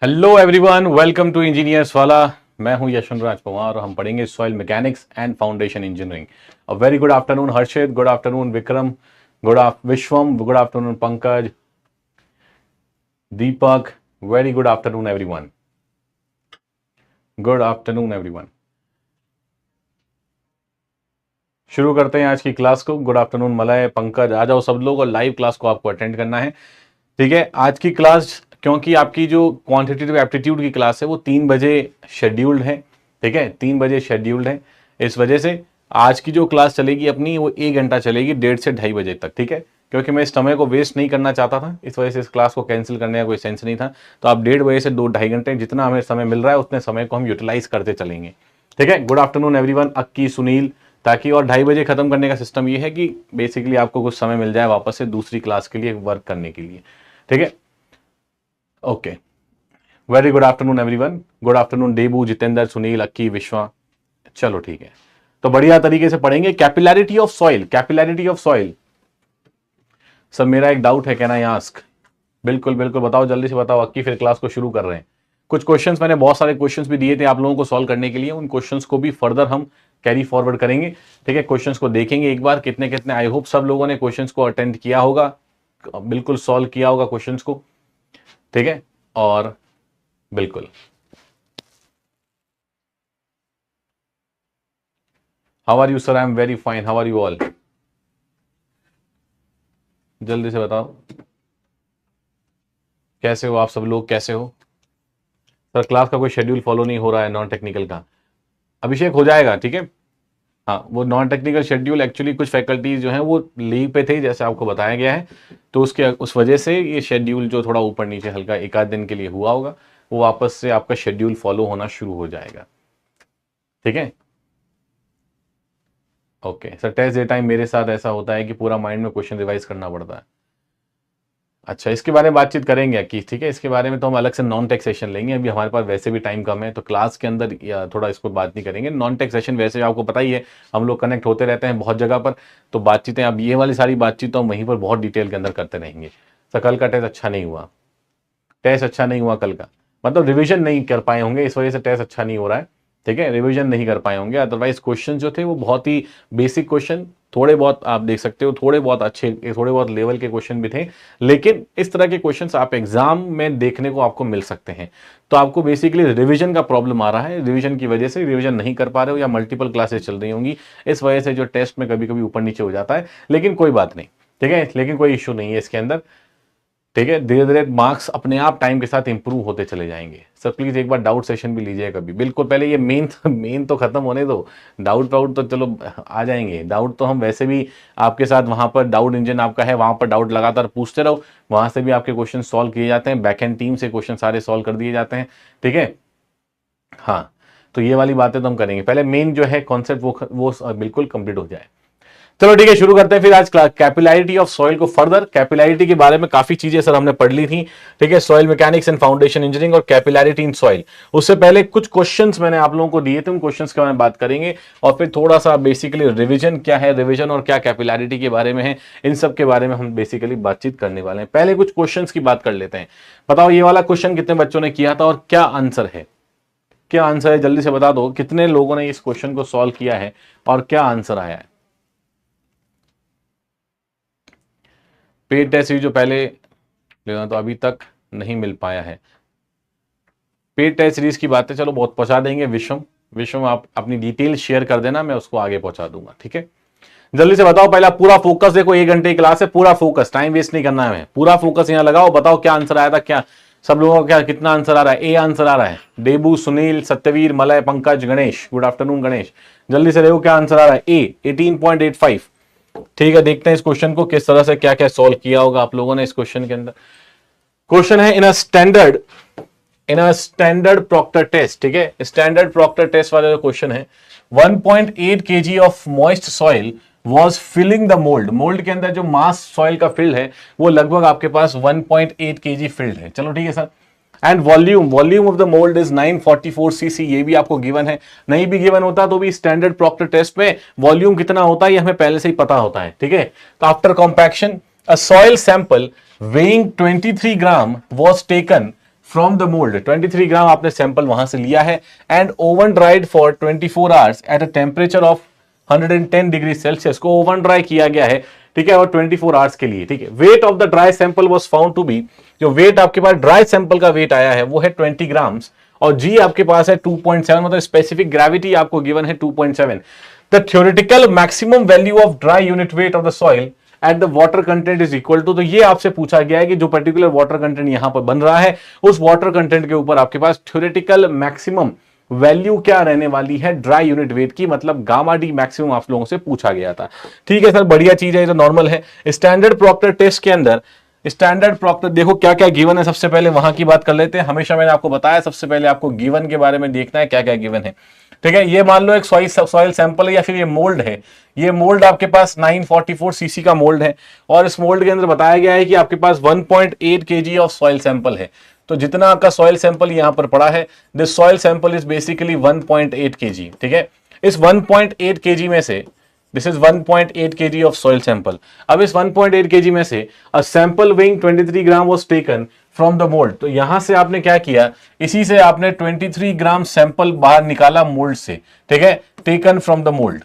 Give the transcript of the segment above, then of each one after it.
Hello everyone, welcome to engineers Wallah. मैं हूं यशवंत राज पवार और हम पढ़ेंगे soil mechanics and foundation engineering. A very good afternoon Harshit, good afternoon Vikram, Vishwam, good afternoon Pankaj, Deepak, very good afternoon everyone, good afternoon everyone. शुरू करते हैं आज की क्लास को। गुड आफ्टरनून मलय, पंकज, आ जाओ सब लोग और लाइव क्लास को आपको अटेंड करना है। ठीक है, आज की क्लास क्योंकि आपकी जो क्वांटिटेटिव एप्टीट्यूड की क्लास है वो 3 बजे शेड्यूल्ड है। ठीक है, 3 बजे शेड्यूल्ड है। इस वजह से आज की जो क्लास चलेगी अपनी वो 1 घंटा चलेगी, 1:30 से 2:30 बजे तक। ठीक है, क्योंकि मैं इस समय को वेस्ट नहीं करना चाहता था, इस वजह से इस क्लास को कैंसिल करने का कोई सेंस नहीं था। तो आप 1:30 बजे से 2-2.5 घंटे जितना हमें समय मिल रहा है उतने समय को हम यूटिलाइज करते चलेंगे। ठीक है, गुड आफ्टरनून एवरीवन, अक्की, सुनील, ताकि और 2:30 बजे खत्म करने का सिस्टम ये है कि बेसिकली आपको कुछ समय मिल जाए वापस से दूसरी क्लास के लिए वर्क करने के लिए। ठीक है, okay, very good afternoon everyone, good afternoon Debu, Jitendra, Sunil, Akki, Vishwa. चलो ठीक है, तो बढ़िया तरीके से पढ़ेंगे। Capillarity of soil, capillarity of soil. सब मेरा एक डाउट है, कैन आई आस्क? बिल्कुल बिल्कुल, बताओ जल्दी से बताओ अक्की, फिर क्लास को शुरू कर रहे हैं। कुछ क्वेश्चंस मैंने बहुत सारे क्वेश्चंस भी दिए थे आप लोगों को सॉल्व करने के लिए, उन क्वेश्चंस को भी फर्दर हम कैरी फॉरवर्ड करेंगे। ठीक है, क्वेश्चंस को देखेंगे एक बार कितने कितने। आई होप सब लोगों ने क्वेश्चंस को अटेंड किया होगा, बिल्कुल सॉल्व किया होगा क्वेश्चंस को। ठीक है, और बिल्कुल how are you sir? I am very fine, how are you all? जल्दी से बताओ कैसे हो आप सब लोग, कैसे हो? सर क्लास का कोई शेड्यूल फॉलो नहीं हो रहा है नॉन टेक्निकल का। अभिषेक हो जाएगा, ठीक है। हाँ, वो नॉन टेक्निकल शेड्यूल एक्चुअली कुछ फैकल्टीज जो हैं वो लीव पे थे जैसे आपको बताया गया है, तो उसके उस वजह से ये शेड्यूल जो थोड़ा ऊपर नीचे हल्का एक आध दिन के लिए हुआ होगा, वो वापस से आपका शेड्यूल फॉलो होना शुरू हो जाएगा। ठीक है, okay sir. Test day time मेरे साथ ऐसा होता है कि पूरा माइंड में क्वेश्चन रिवाइज करना पड़ता है। अच्छा, इसके बारे में बातचीत करेंगे कि ठीक है, इसके बारे में तो हम अलग से नॉन टेक सेशन लेंगे। अभी हमारे पास वैसे भी टाइम कम है, तो क्लास के अंदर या थोड़ा इसको बात नहीं करेंगे। नॉन टेक सेशन वैसे आपको पता ही है, हम लोग कनेक्ट होते रहते हैं बहुत जगह पर, तो बातचीतें अब ये वाली सारी बातचीत तो हम वहीं पर बहुत डिटेल के अंदर करते रहेंगे। सर कल का टेस्ट अच्छा नहीं हुआ, टेस्ट अच्छा नहीं हुआ कल का, मतलब रिविजन नहीं कर पाए होंगे, इस वजह से टेस्ट अच्छा नहीं हो रहा है। ठीक है, रिवीजन नहीं कर पाए होंगे, अदरवाइज क्वेश्चन जो थे वो बहुत ही बेसिक क्वेश्चन, थोड़े बहुत आप देख सकते हो, थोड़े बहुत अच्छे, थोड़े बहुत लेवल के क्वेश्चन भी थे। लेकिन इस तरह के क्वेश्चंस आप एग्जाम में देखने को आपको मिल सकते हैं। तो आपको बेसिकली रिवीजन का प्रॉब्लम आ रहा है, रिवीजन की वजह से रिवीजन नहीं कर पा रहे हो, या मल्टीपल क्लासेस चल रही होंगी, इस वजह से जो टेस्ट में कभी कभी ऊपर नीचे हो जाता है। लेकिन कोई बात नहीं, ठीक है, लेकिन कोई इश्यू नहीं है इसके अंदर। ठीक है, धीरे धीरे मार्क्स अपने आप टाइम के साथ इंप्रूव होते चले जाएंगे। सर प्लीज एक बार डाउट सेशन भी लीजिए कभी, बिल्कुल पहले ये मेन तो खत्म होने दो। डाउट तो चलो आ जाएंगे, डाउट तो हम वैसे भी आपके साथ वहां पर डाउट इंजन आपका है, वहां पर डाउट लगातार पूछते रहो, वहां से भी आपके क्वेश्चन सॉल्व किए जाते हैं, बैक एंड टीम से क्वेश्चन सारे सॉल्व कर दिए जाते हैं। ठीक है, हाँ, तो ये वाली बातें तो हम करेंगे, पहले मेन जो है कॉन्सेप्ट वो बिल्कुल कंप्लीट हो जाए। चलो ठीक है, शुरू करते हैं फिर आज कैपिलैरिटी ऑफ सॉइल को फर्दर। कैपिलैरिटी के बारे में काफी चीजें सर हमने पढ़ ली थी। ठीक है, soil mechanics and foundation engineering और कैपिलैरिटी इन सॉइल। उससे पहले कुछ क्वेश्चंस मैंने आप लोगों को दिए थे, उन क्वेश्चंस के बारे में बात करेंगे, और फिर थोड़ा सा बेसिकली रिवीजन क्या है, रिवीजन और क्या कैपिलैरिटी के बारे में है, इन सब के बारे में हम बेसिकली बातचीत करने वाले हैं। पहले कुछ क्वेश्चन की बात कर लेते हैं। बताओ ये वाला क्वेश्चन कितने बच्चों ने किया था और क्या आंसर है? क्या आंसर है जल्दी से बता दो, कितने लोगों ने इस क्वेश्चन को सॉल्व किया है और क्या आंसर आया है? पेड टेस्ट सीरीज जो पहले लेना तो अभी तक नहीं मिल पाया है। पेड टेस्ट सीरीज की बातें चलो बहुत पहुंचा देंगे। विश्वम आप अपनी डिटेल शेयर कर देना, मैं उसको आगे पहुंचा दूंगा। ठीक है, जल्दी से बताओ, पहला पूरा फोकस देखो, 1 घंटे की क्लास है, पूरा फोकस, टाइम वेस्ट नहीं करना है हमें, पूरा फोकस यहाँ लगाओ। बताओ क्या आंसर आया था, क्या सब लोगों का क्या कितना आंसर आ रहा है? ए आंसर आ रहा है। देबू, सुनील, सत्यवीर, मलय, पंकज, गणेश, गुड आफ्टरनून गणेश, जल्दी से देखो क्या आंसर आ रहा है। ए 18.85। ठीक है, देखते हैं इस क्वेश्चन को किस तरह से क्या क्या सॉल्व किया होगा आप लोगों ने इस क्वेश्चन के अंदर। क्वेश्चन है इन अ स्टैंडर्ड प्रॉक्टर टेस्ट। ठीक है, स्टैंडर्ड प्रॉक्टर टेस्ट वाला जो क्वेश्चन है, 1.8 kg of moist soil was filling the mould. Mould के अंदर जो मास सॉइल का फिल्ड है वो लगभग आपके पास 1.8 kg फिल्ड है। चलो ठीक है sir, and volume of the mould is 944 cc। ये भी आपको गिवन है, नहीं भी गिवन होता तो भी स्टैंडर्ड प्रॉक्टर टेस्ट में वॉल्यूम कितना होता है ये हमें पहले से ही पता होता है। ठीक है, तो after compaction a soil sample weighing 23 gram was taken from the mould, 23 ग्राम आपने सैंपल वहां से लिया है and oven dried for 24 hours at a temperature of 110 degree Celsius को ओवन ड्राई किया गया है, ठीक है, और 24 आवर्स के लिए, ठीक है। Weight of the dry sample was found to be, जो वेट आपके पास ड्राई सैंपल का वेट आया है वो है 20 ग्राम्स और जी आपके पास है 2.7, मतलब स्पेसिफिक ग्रेविटी आपको गिवन है 2.7। The theoretical maximum value of dry unit weight of the soil at the water content is equal to, तो ये आपसे पूछा गया है कि जो पर्टिकुलर वाटर कंटेंट यहां पर बन रहा है उस वाटर कंटेंट के ऊपर आपके पास थ्योरेटिकल मैक्सिमम वैल्यू क्या रहने वाली है ड्राई यूनिट वेट की, मतलब गामा डी मैक्सिमम आप लोगों से पूछा गया था। ठीक है सर, बढ़िया चीज है, ये तो नॉर्मल है। स्टैंडर्ड प्रॉक्टर टेस्ट के अंदर स्टैंडर्ड प्रॉक्टर देखो क्या क्या गिवन है, सबसे पहले वहां की बात कर लेते हैं। हमेशा मैंने आपको बताया सबसे पहले आपको गिवन के बारे में देखना है क्या क्या गिवन है, ठीक है। ये मान लो एक सॉइल सैंपल है या फिर ये मोल्ड है, ये मोल्ड आपके पास 944 सीसी का मोल्ड है और इस मोल्ड के अंदर बताया गया है कि आपके पास 1.8 केजी ऑफ सॉइल सैंपल है। तो जितना आपका सॉइल सैंपल यहां पर पड़ा है, this soil sample is basically 1.8 KG, ठीक है। इस 1.8 केजी में से this is 1.8 kg of soil sample. अब इस 1.8 kg में से a sample weighing 23 gram was taken from the mould, तो यहां से आपने क्या किया, इसी से आपने 23 ग्राम सैंपल बाहर निकाला मोल्ड से, ठीक है, taken from the mould.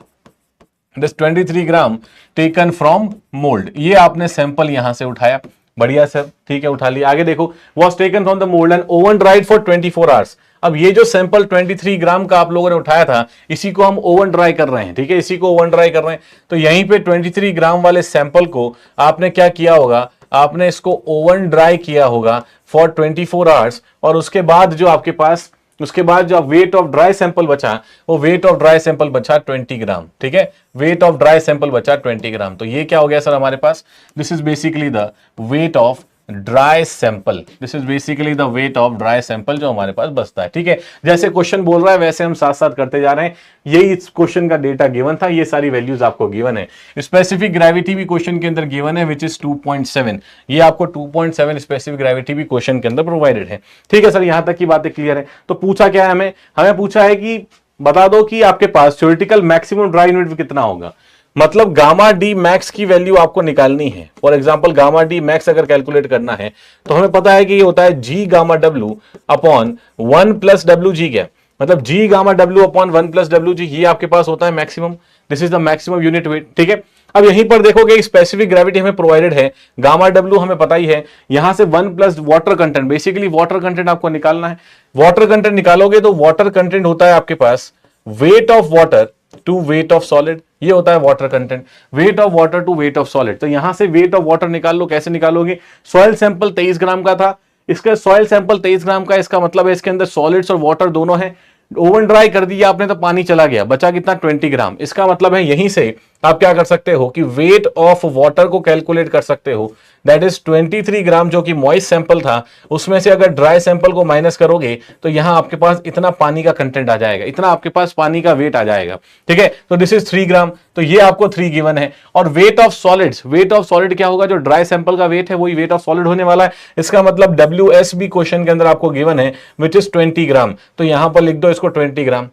This 23 gram taken from mould, ये आपने सैंपल यहां से उठाया, बढ़िया सर, ठीक है, उठा लिया। आगे देखो, was taken from the mould and oven dried for 24 hours. अब ये जो सैंपल 23 ग्राम का आप लोगों ने उठाया था, इसी को हम ओवन ड्राई कर रहे हैं, ठीक है, इसी को ओवन ड्राई कर रहे हैं। तो यहीं पे 23 ग्राम वाले सैंपल को आपने क्या किया होगा, आपने इसको ओवन ड्राई किया होगा फॉर 24 आवर्स और उसके बाद जो आपके पास जो वेट ऑफ ड्राई सैंपल बचा, वो वेट ऑफ ड्राई सैंपल बचा 20 ग्राम, ठीक है, वेट ऑफ ड्राई सैंपल बचा 20 ग्राम। तो ये क्या हो गया सर हमारे पास, this is basically the weight of dry sample, this is basically the weight of dry sample जो हमारे पास बचता है, ठीक है। जैसे क्वेश्चन बोल रहा है वैसे हम साथ साथ करते जा रहे हैं, यही इस क्वेश्चन का डेटा गिवन था, ये सारी वैल्यूज आपको गिवन है। स्पेसिफिक ग्रेविटी भी क्वेश्चन के अंदर गिवन है विच इज 2.7, ये आपको 2.7 स्पेसिफिक ग्रेविटी भी क्वेश्चन के अंदर प्रोवाइडेड है, ठीक है सर। यहां तक की बातें क्लियर है। तो पूछा क्या है हमें पूछा है कि बता दो कि आपके पास थ्योरेटिकल मैक्सिमम ड्राई यूनिट कितना होगा, मतलब गामा डी मैक्स की वैल्यू आपको निकालनी है। For example gamma D max अगर कैलकुलेट करना है तो हमें पता है कि ये होता है जी gamma W upon 1 plus W G, क्या मतलब जी gamma W upon 1 plus W G, ये आपके पास होता है maximum, this is the maximum unit weight, ठीक है। अब यहीं पर देखोगे स्पेसिफिक ग्रेविटी हमें प्रोवाइडेड है, गामा डब्ल्यू हमें पता ही है, यहां से 1 plus water content, basically water content आपको निकालना है। वाटर कंटेंट निकालोगे तो वाटर कंटेंट होता है आपके पास weight of water to weight of solid, ये होता है water content, weight of water to weight of solid. तो यहां से वेट ऑफ वाटर निकाल लो, कैसे निकालोगे, सॉइल सैंपल 23 ग्राम का था, इसका सॉइल सैंपल 23 ग्राम का, इसका मतलब है इसके अंदर सॉलिड्स और वाटर दोनों है। ओवन ड्राई कर दिया आपने तो पानी चला गया, बचा कितना 20 ग्राम। इसका मतलब है यहीं से आप क्या कर सकते हो कि वेट ऑफ वाटर को कैलकुलेट कर सकते हो, दैट इज 23 ग्राम जो कि मॉइस्ट सैंपल था, उसमें से अगर ड्राई सैंपल को माइनस करोगे तो यहां आपके पास इतना पानी का कंटेंट आ जाएगा, इतना आपके पास पानी का वेट आ जाएगा, ठीक है। तो दिस इज 3 ग्राम, तो ये आपको 3 गिवन है। और weight of solids, wait of solid क्या होगा, जो ड्राई सैंपल का वेट है वही वेट ऑफ सॉलिड होने वाला है। इसका मतलब WS भी क्वेश्चन के अंदर आपको गिवन है विच इज 20 ग्राम, तो यहां पर लिख दो इसको 20 ग्राम,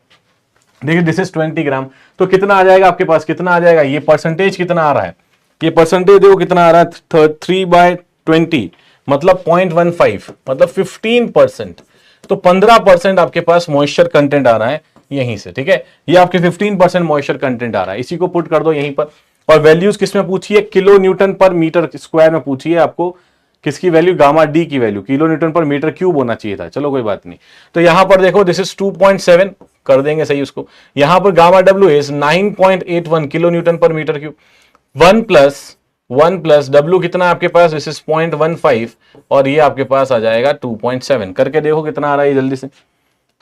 देखिए दिस इज 20 ग्राम। तो कितना आ जाएगा आपके पास, कितना आ जाएगा, ये परसेंटेज कितना आ रहा है, ये परसेंटेज देखो कितना आ रहा है 3/20, मतलब 0.15, मतलब 15%। तो 15% आपके पास मॉइस्चर कंटेंट आ रहा है यहीं से, ठीक है, ये आपके 15% मॉइस्चर कंटेंट आ रहा है, इसी को पुट कर दो यहीं पर। और वैल्यूज किसमें पूछी है, kilo newton per metre square में पूछी है आपको, किसकी वैल्यू, गामा डी की value, kilo newton per metre cube होना चाहिए था, चलो कोई बात नहीं। तो यहां पर देखो दिस इज 2.7 कर देंगे सही उसको, यहां पर gamma W is 9.81 kilo newton per metre cube, 1 plus W कितना आपके पास, दिस इज 0.15 और ये आपके पास आ जाएगा 2.7। करके देखो कितना आ रहा है जल्दी से,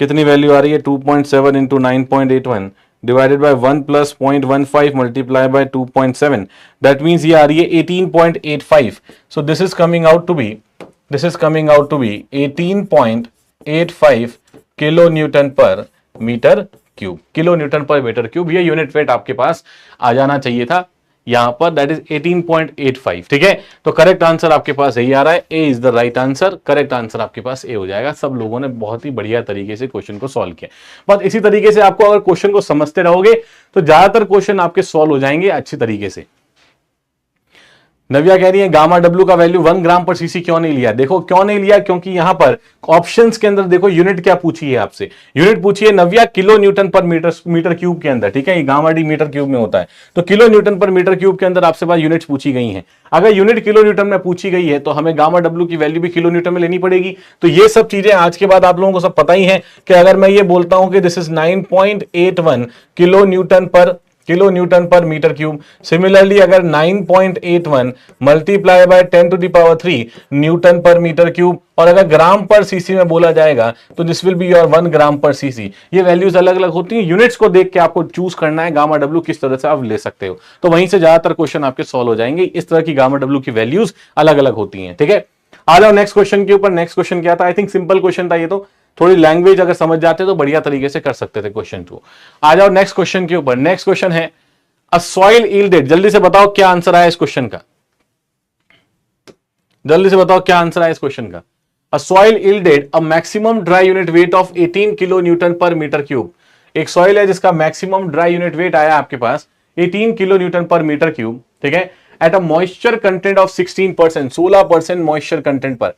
कितनी वैल्यू आ रही है, 2.7 into 9.81 divided by 1 plus 0.15 multiply by 2.7, that means ये आ रही है 18.85। So this is coming out to be 18.85 kilo newton per metre cube, kilo newton per metre cube, ये यूनिट वेट आपके पास आ जाना चाहिए था यहां पर, दैट इज 18.85, ठीक है। तो करेक्ट आंसर आपके पास यही आ रहा है, A is the right answer, correct answer आपके पास ए हो जाएगा। सब लोगों ने बहुत ही बढ़िया तरीके से क्वेश्चन को सॉल्व किया, बस इसी तरीके से आपको अगर क्वेश्चन को समझते रहोगे तो ज्यादातर क्वेश्चन आपके सॉल्व हो जाएंगे अच्छी तरीके से। नव्या कह रही है गामा डब्ल्यू का वैल्यू 1 ग्राम पर सीसी क्यों नहीं लिया? देखो क्यों नहीं लिया, क्योंकि यहां पर ऑप्शंस के अंदर देखो यूनिट क्या पूछी है आपसे, यूनिट पूछी है नव्या kilo newton per metre cube के अंदर, ठीक है, ये गामा डी मीटर क्यूब में होता है, तो kilo newton per metre cube के अंदर आपसे पास यूनिट्स पूछी गई हैं। अगर यूनिट किलो न्यूटन में पूछी गई है तो हमें गामा डब्ल्यू की वैल्यू भी किलो न्यूटन में लेनी पड़ेगी। तो ये सब चीजें आज के बाद आप लोगों को सब पता ही है कि अगर मैं ये बोलता हूं कि this is 9.81 kilo newton per metre cube, similarly अगर 9.81 multiply by 10⁻³ Newton per metre cube, और अगर ग्राम पर सीसी में बोला जाएगा तो दिस विल बी योर 1 ग्राम पर सीसी। ये वैल्यूज अलग अलग होती हैं, यूनिट्स को देख के आपको चूज करना है गामा डब्ल्यू किस तरह से आप ले सकते हो, तो वहीं से ज्यादातर क्वेश्चन आपके सॉल्व हो जाएंगे। इस तरह की गामा डब्ल्यू की वैल्यूज अलग अलग होती हैं, ठीक है। आ जाओ नेक्स्ट क्वेश्चन के ऊपर। नेक्स्ट क्वेश्चन क्या था? आई थिंक सिंपल क्वेश्चन था ये, तो थोड़ी लैंग्वेज अगर समझ जाते तो बढ़िया तरीके से कर सकते थे क्वेश्चन को। आ जाओ नेक्स्ट क्वेश्चन के ऊपर। नेक्स्ट क्वेश्चन है अ सॉइल यील्डेड, जल्दी से बताओ क्या आंसर आया इस क्वेश्चन का, जल्दी से बताओ क्या आंसर आया इस क्वेश्चन का। A soil yielded a maximum dry unit weight of 18 kilo newton per metre cube. एक सॉइल है जिसका मैक्सिमम ड्राई यूनिट वेट आया आपके पास 18 kilo newton per metre cube, ठीक है, at a moisture content of 16%, 16% moisture content पर,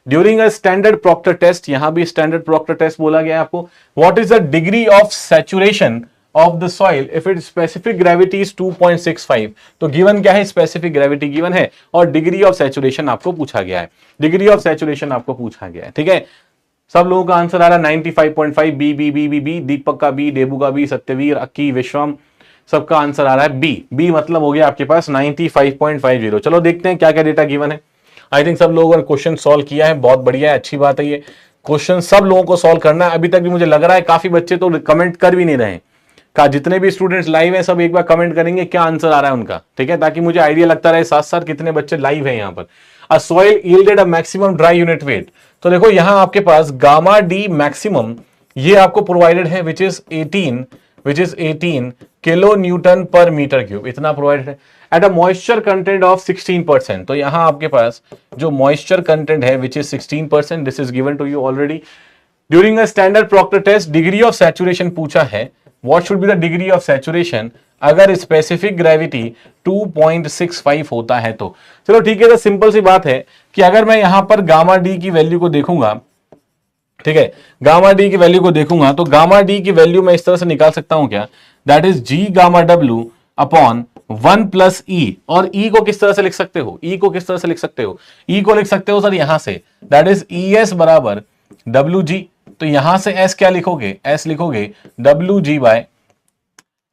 during a standard Proctor test. यहां भी स्टैंडर्ड प्रॉक्टर टेस्ट बोला गया है आपको। What is the degree of saturation of the soil if it specific gravity is 2.65। तो गिवन क्या है? स्पेसिफिक ग्रेविटी गिवन है और डिग्री ऑफ सैचुरेशन आपको पूछा गया है, डिग्री ऑफ सैचुरेशन आपको पूछा गया है, ठीक है। सब लोगों का आंसर आ रहा है 95.5, B B B B B, Deepak का बी, देबू का बी, सत्यवीर, अक्की, विश्वम, सबका आंसर आ रहा है बी। बी मतलब हो गया आपके पास 95.50। चलो देखते हैं क्या क्या डेटा गिवन है। आई थिंक सब लोगों ने क्वेश्चन सॉल्व किया है, बहुत बढ़िया है, अच्छी बात है। ये क्वेश्चन सब लोगों को सॉल्व करना है। अभी तक भी मुझे लग रहा है काफी बच्चे तो कमेंट कर भी नहीं रहे हैं, का जितने भी स्टूडेंट्स लाइव हैं सब एक बार कमेंट करेंगे क्या आंसर आ रहा है उनका, ठीक है, ताकि मुझे आइडिया लगता रहे साथ साथ कितने बच्चे लाइव हैं यहाँ पर। अ soil yielded a maximum dry unit wait, तो देखो यहां आपके पास गामा डी मैक्सिमम ये आपको प्रोवाइडेड है which is 18 kilo newton per metre cube, इतना प्रोवाइडेड है at a moisture content of 16%। तो यहां आपके पास जो मॉइस्चर कंटेंट है which is 16%, this is given to you already. During a standard Proctor test degree of saturation पूछा है, what should be the degree of saturation अगर स्पेसिफिक ग्रेविटी 2.65 होता है तो। चलो ठीक है, तो सिंपल सी बात है कि अगर मैं यहां पर गामा डी की वैल्यू को देखूंगा, ठीक है, गामा डी की वैल्यू को देखूंगा तो गामा डी की वैल्यू मैं इस तरह से निकाल सकता हूं क्या, that is G gamma W upon 1 plus E. और ई को किस तरह से लिख सकते हो? ई को किस तरह से लिख सकते हो? ई को लिख सकते हो सर यहां से, दैट इज ई एस बराबर डब्ल्यू जी। तो यहां से एस क्या लिखोगे? एस लिखोगे डब्ल्यू जी बाय,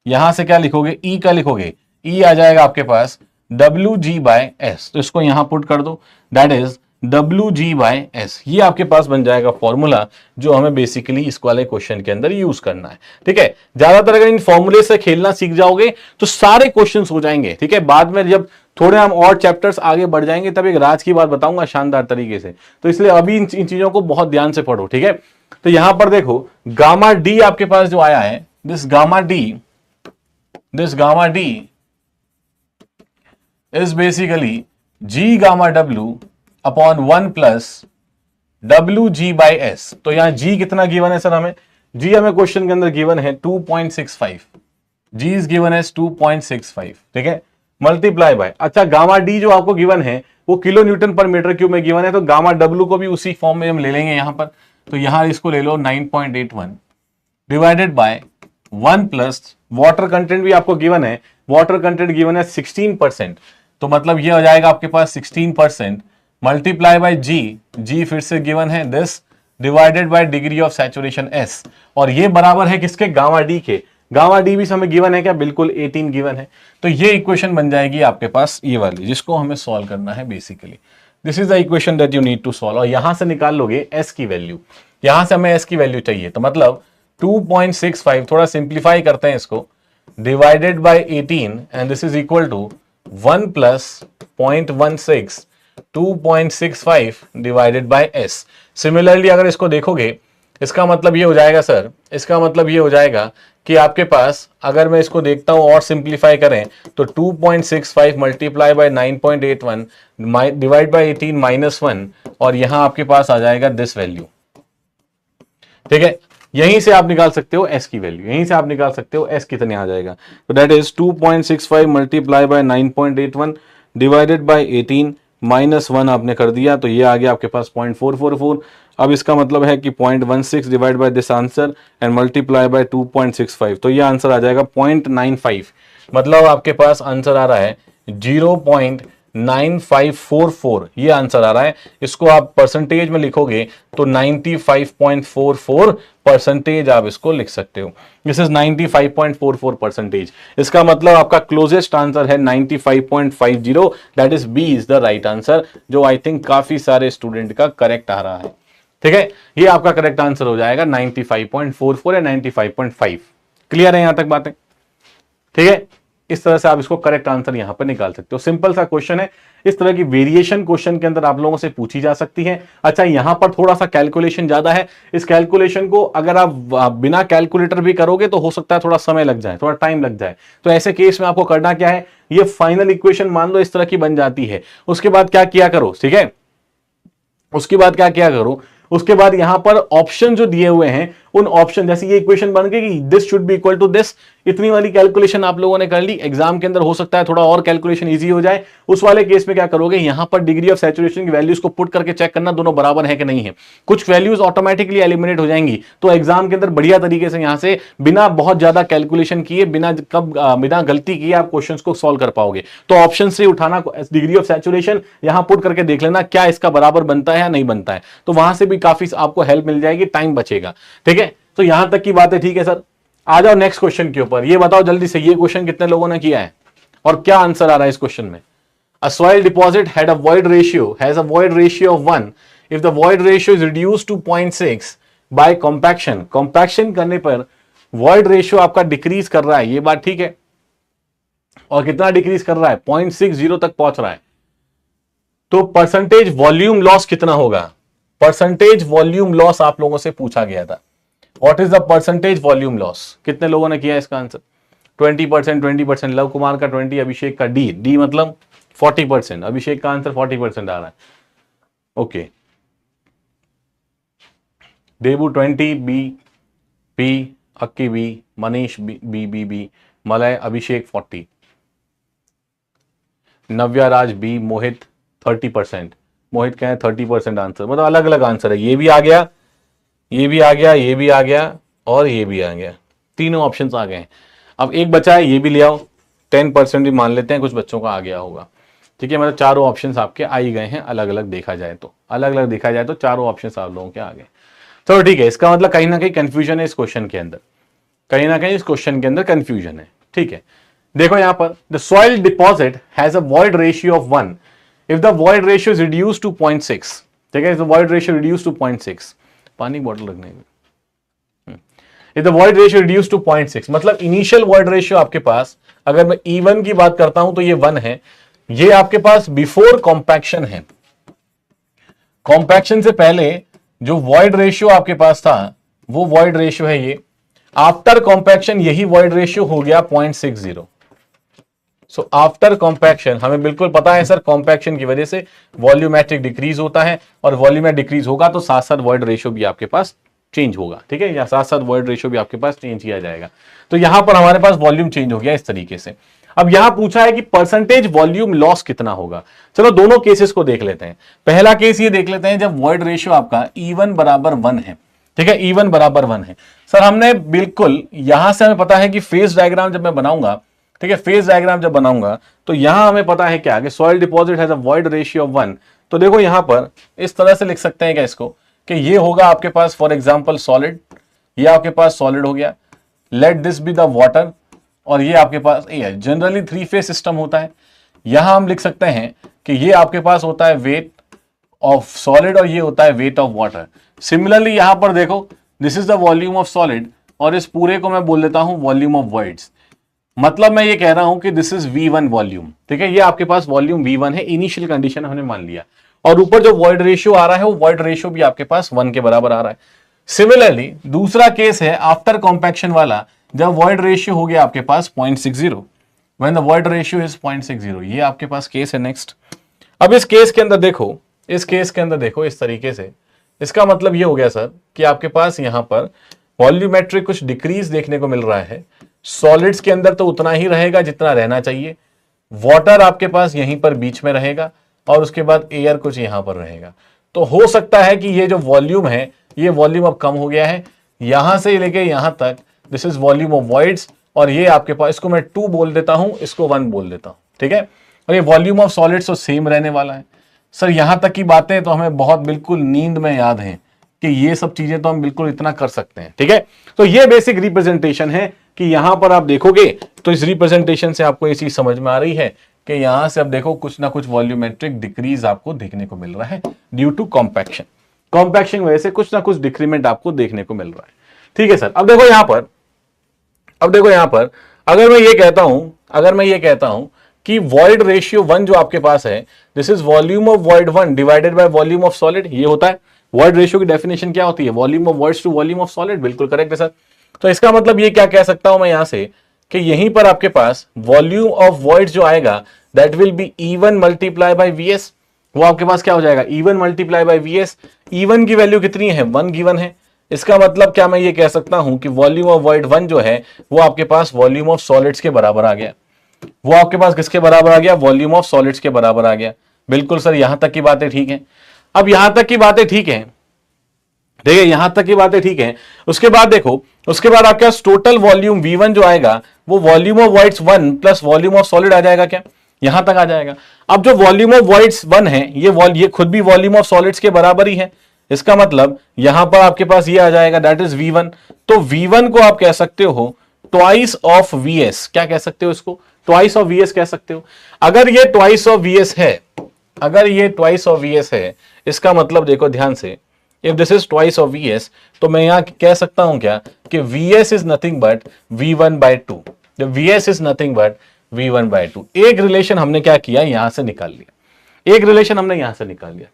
यहां से क्या लिखोगे? ई का लिखोगे, ई आ जाएगा आपके पास डब्ल्यू जी बाय एस। तो इसको यहां पुट कर दो, that is W G by S. ये आपके पास बन जाएगा फॉर्मूला जो हमें बेसिकली इस वाले क्वेश्चन के अंदर यूज करना है, ठीक है। ज्यादातर अगर इन फॉर्मूले से खेलना सीख जाओगे तो सारे क्वेश्चन हो जाएंगे, ठीक है। बाद में जब थोड़े हम और चैप्टर्स आगे बढ़ जाएंगे तब एक राज की बात बताऊंगा शानदार तरीके से, तो इसलिए अभी इन चीजों को बहुत ध्यान से पढ़ो, ठीक है। तो यहां पर देखो गामा डी आपके पास जो आया है, this gamma D is basically ji gamma W upon 1 plus W G by S. तो यहां जी कितना गिवन है सर हमें? जी हमें क्वेश्चन के अंदर गिवन है 2.65, जी इज गिवन है 2.65, ठीक है, मल्टीप्लाई बाय, अच्छा गामा डी जो आपको गिवन है वो kilo newton per metre cube में गिवन है, तो गामा डब्ल्यू को भी उसी फॉर्म में हम ले लेंगे यहां पर। तो यहां इसको ले लो 9.81 divided by 1 plus water content भी आपको गिवन है, वाटर कंटेंट गिवन है 16%, तो मतलब ये हो जाएगा आपके पास 16% मल्टीप्लाई बाय जी फिर से गिवन है this divided by degree of saturation S, और ये बराबर है किसके? गामा डी के। गामा डी भी हमें गिवन है क्या? बिल्कुल 18 गिवन है। तो ये इक्वेशन बन जाएगी आपके पास ये वाली, जिसको हमें सॉल्व करना है basically. This is the equation that you need to solve, और यहां से निकाल लोगे एस की वैल्यू, यहां से हमें एस की वैल्यू चाहिए, तो मतलब 2.65, थोड़ा सिंप्लीफाई करते हैं इसको, divided by 18 and this is equal to 1 plus 0.16 2.65 divided by S. Similarly अगर इसको देखोगे इसका मतलब ये हो जाएगा सर, इसका मतलब ये हो जाएगा कि आपके पास अगर मैं इसको देखता हूं और सिंप्लीफाई करें तो 2.65 multiply by 9.81 divide by 18 minus 1, और यहां आपके पास आ जाएगा दिस वैल्यू, ठीक है। यहीं से आप निकाल सकते हो एस की वैल्यू, यहीं से आप निकाल सकते हो एस कितने आ जाएगा। तो that is 2.65 multiply by 9.81 divided by 18 -1 आपने कर दिया तो ये आ गया आपके पास 0.444। अब इसका मतलब है कि 0.16 divide by this answer and multiply by 2.65, तो ये आंसर आ जाएगा 0.95। मतलब आपके पास आंसर आ रहा है 0.9544, ये आंसर आ रहा है। इसको आप परसेंटेज में लिखोगे तो 95.44 परसेंटेज आप इसको लिख सकते हो। This is 95.44 percentage. इसका मतलब आपका क्लोजेस्ट आंसर है 95.50, that is B is the right answer, जो आई थिंक काफी सारे स्टूडेंट का करेक्ट आ रहा है। ठीक है, ये आपका करेक्ट आंसर हो जाएगा 95.44 या 95.5। क्लियर है यहां तक बातें? ठीक है, इस तरह से आप इसको करेक्ट आंसर यहां पर निकाल सकते हो। सिंपल सा क्वेश्चन है, इस तरह की वेरिएशन क्वेश्चन के अंदर आप लोगों से पूछी जा सकती है। अच्छा, यहां पर थोड़ा सा कैलकुलेशन ज्यादा है। इस कैलकुलेशन को अगर आप बिना कैलकुलेटर भी करोगे तो हो सकता है थोड़ा समय लग जाए, थोड़ा टाइम लग जाए। तो ऐसे केस में आपको करना क्या है, ये फाइनल इक्वेशन मान लो इस तरह की बन जाती है। उसके बाद क्या किया करो, ठीक है, उसके बाद क्या किया करो, उसके बाद यहां पर ऑप्शन जो दिए हुए हैं उन ऑप्शन, जैसे ये इक्वेशन बन गई कि this should be equal to this, इतनी वाली कैलकुलेशन आप लोगों ने कर ली। एग्जाम के अंदर हो सकता है थोड़ा और कैलकुलेशन इजी हो जाए। उस वाले केस में क्या करोगे, यहां पर डिग्री ऑफ सैचुरेशन की वैल्यूज को पुट करके चेक करना दोनों बराबर है कि नहीं है। कुछ वैल्यूज ऑटोमेटिकली एलिमिनेट हो जाएंगी, तो एग्जाम के अंदर बढ़िया तरीके से यहां से बिना बहुत ज्यादा कैलकुलेशन किए, बिना गलती किए आप क्वेश्चन को सॉल्व कर पाओगे। तो ऑप्शन से उठाना, डिग्री ऑफ सैचुरेशन यहां पुट करके देख लेना क्या इसका बराबर बनता है या नहीं बनता है, तो वहां से भी काफी आपको हेल्प मिल जाएगी, टाइम बचेगा। ठीक है, तो यहां तक की बात है। ठीक है सर, आ जाओ नेक्स्ट क्वेश्चन के ऊपर। ये बताओ जल्दी से, ये क्वेश्चन कितने लोगों ने किया है और क्या आंसर आ रहा है इस क्वेश्चन में। A soil deposit had a void ratio, has a void ratio of 1 if the void ratio is reduced to 0.6 by compaction. Compaction करने पर वॉइड रेशियो आपका डिक्रीज कर रहा है, ये बात ठीक है। और कितना डिक्रीज कर रहा है, 0.60 तक पहुंच रहा है। तो परसेंटेज वॉल्यूम लॉस कितना होगा, परसेंटेज वॉल्यूम लॉस आप लोगों से पूछा गया था। What is the percentage volume loss, कितने लोगों ने किया इसका आंसर? 20%, 20%, लव कुमार का 20, अभिषेक का डी, डी मतलब 40%, अभिषेक का आंसर 40% आ रहा है। ओके, देबू 20, बी, पी, अक्की बी, मनीष बी, मलय, अभिषेक 40, नव्या राज बी, मोहित 30%, मोहित कहें 30% आंसर, मतलब अलग अलग आंसर है। ये भी आ गया, ये भी आ गया, ये भी आ गया और ये भी आ गया, तीनों ऑप्शंस आ गए हैं। अब एक बचा है, ये भी ले आओ, 10% भी मान लेते हैं, कुछ बच्चों का आ गया होगा। ठीक है, मतलब चारों ऑप्शंस आपके आ ही गए हैं, अलग अलग देखा जाए तो, अलग अलग देखा जाए तो चारों ऑप्शंस आप लोगों के आ गए। तो ठीक है, इसका मतलब कहीं ना कहीं कंफ्यूजन है इस क्वेश्चन के अंदर, कहीं ना कहीं इस क्वेश्चन के अंदर कंफ्यूजन है। ठीक है, देखो यहां पर the soil deposit has a void ratio of 1 if the void ratio is reduced to 0.6। ठीक है, वॉइड रेशियो रिड्यूस्ड टू 0.6, पानी बॉटल रखने में, if the void ratio reduce to 0.6, मतलब इनिशियल वॉइड रेशियो आपके पास, अगर मैं E1 की बात करता हूं तो ये 1 है। ये आपके पास बिफोर कॉम्पैक्शन है, कॉम्पैक्शन से पहले जो वॉइड रेशियो आपके पास था वो वॉइड रेशियो है ये। आफ्टर कॉम्पैक्शन यही वॉइड रेशियो हो गया 0.60। सो आफ्टर कॉम्पैक्शन हमें बिल्कुल पता है सर, कॉम्पैक्शन की वजह से वॉल्यूमेट्रिक डिक्रीज होता है, और वॉल्यूमेट्रिक डिक्रीज होगा तो साथ साथ वॉइड रेशियो भी आपके पास चेंज होगा। ठीक है, या साथ साथ वॉइड रेशियो भी आपके पास चेंज किया जाएगा। तो यहां पर हमारे पास वॉल्यूम चेंज हो गया इस तरीके से। अब यहां पूछा है कि परसेंटेज वॉल्यूम लॉस कितना होगा। चलो दोनों केसेस को देख लेते हैं। पहला केस ये देख लेते हैं जब वॉइड रेशियो आपका E1 बराबर 1 है। ठीक है, E1 बराबर 1 है। सर हमने बिल्कुल यहां से हमें पता है कि फेज डायग्राम जब मैं बनाऊंगा, ठीक है, फेज डायग्राम जब बनाऊंगा तो यहां हमें पता है क्या कि soil deposit has a void ratio of 1। तो देखो यहां पर इस तरह से लिख सकते हैं क्या इसको, कि ये होगा आपके पास फॉर एग्जांपल सॉलिड, ये आपके पास सॉलिड हो गया, let this be the water, और ये आपके पास एयर। जनरली 3 फेज सिस्टम होता है। यहां हम लिख सकते हैं कि ये आपके पास होता है वेट ऑफ सॉलिड और ये होता है वेट ऑफ वाटर। सिमिलरली यहां पर देखो, this is the volume of solid और इस पूरे को मैं बोल देता हूं वॉल्यूम ऑफ वॉइड्स। मतलब मैं ये कह रहा हूं कि दिस इज V1 वॉल्यूम। ठीक है, ये आपके पास वॉल्यूम V1 है, इनिशियल कंडीशन हमने मान लिया। और ऊपर जो वॉइड रेशियो आ रहा है वो वॉइड रेशियो भी आपके पास 1 के बराबर आ रहा है। सिमिलरली दूसरा केस है आफ्टर कॉम्पैक्शन वाला, जब वॉइड रेशियो हो गया आपके पास 0.60, when the void ratio is 0.60, ये आपके पास केस है नेक्स्ट। अब इस केस के अंदर देखो, इस केस के अंदर देखो इस तरीके से, इसका मतलब ये हो गया सर कि आपके पास यहां पर वॉल्यूमेट्रिक कुछ डिक्रीज देखने को मिल रहा है। सॉलिड्स के अंदर तो उतना ही रहेगा जितना रहना चाहिए, वाटर आपके पास यहीं पर बीच में रहेगा और उसके बाद एयर कुछ यहां पर रहेगा। तो हो सकता है कि ये जो वॉल्यूम है, ये वॉल्यूम अब कम हो गया है, यहां से लेके यहां तक this is volume of voids, और ये आपके पास, इसको मैं 2 बोल देता हूं, इसको 1 बोल देता हूं, ठीक है। और ये वॉल्यूम ऑफ सॉलिड्स तो सेम रहने वाला है। सर यहां तक की बातें तो हमें बहुत बिल्कुल नींद में याद हैं कि ये सब चीजें तो हम बिल्कुल इतना कर सकते हैं, ठीक है। तो ये बेसिक रिप्रेजेंटेशन है कि यहां पर आप देखोगे तो इस रिप्रेजेंटेशन से आपको ये चीज समझ में आ रही है कि यहां से अब देखो कुछ ना कुछ वॉल्यूमेट्रिक डिक्रीज आपको देखने को मिल रहा है ड्यू टू कॉम्पैक्शन। कॉम्पैक्शन की वजह से कुछ ना कुछ डिक्रीमेंट आपको देखने को मिल रहा है, ठीक है सर। अब देखो यहां पर अगर मैं ये कहता हूं कि वॉइड रेशियो 1 जो आपके पास है, this is volume of void 1 divided by volume of solid, ये होता है। वॉइड रेशियो की डेफिनेशन क्या होती है? Volume of voids to volume of solid, बिल्कुल करेक्ट है सर। तो इसका मतलब ये क्या कह सकता हूं मैं यहां से कि यहीं पर आपके पास वॉल्यूम ऑफ वॉइड्स जो आएगा that will be E1 multiply by VS। वो आपके पास क्या हो जाएगा? E1 multiply by VS। E1 की वैल्यू कितनी है? 1 गिवन है। इसका मतलब क्या मैं ये कह सकता हूं कि वॉल्यूम ऑफ वॉइड 1 जो है वो आपके पास वॉल्यूम ऑफ सॉलिड्स के बराबर आ गया। वो आपके पास किसके बराबर आ गया? वॉल्यूम ऑफ सॉलिड्स के बराबर आ गया। बिल्कुल सर, यहां तक की बातें ठीक हैं। अब यहां तक की बातें ठीक हैं, देखिए यहां तक की बातें ठीक हैं। उसके बाद देखो, उसके बाद आपके पास टोटल वॉल्यूम V1 जो आएगा वो volume of voids 1 plus volume of solid आ जाएगा क्या? यहां तक आ जाएगा। अब जो वॉल्यूम ऑफ वॉइड्स 1 है ये खुद भी वॉल्यूम ऑफ सॉलिड्स के बराबर ही है। इसका मतलब यहां पर आपके पास ये आ जाएगा दैट इज V1। तो V1 को आप कह सकते हो ट्वाइस ऑफ VS। क्या कह सकते हो इसको? ट्वाइस ऑफ VS कह सकते हो। अगर ये ट्वाइस ऑफ VS है, इसका मतलब देखो ध्यान से, if this is twice of VS, तो मैं यहां कह सकता हूं क्या कि VS is nothing but V1 by 2। VS is nothing but V1 by 2। एक रिलेशन हमने क्या किया? यहां से निकाल लिया,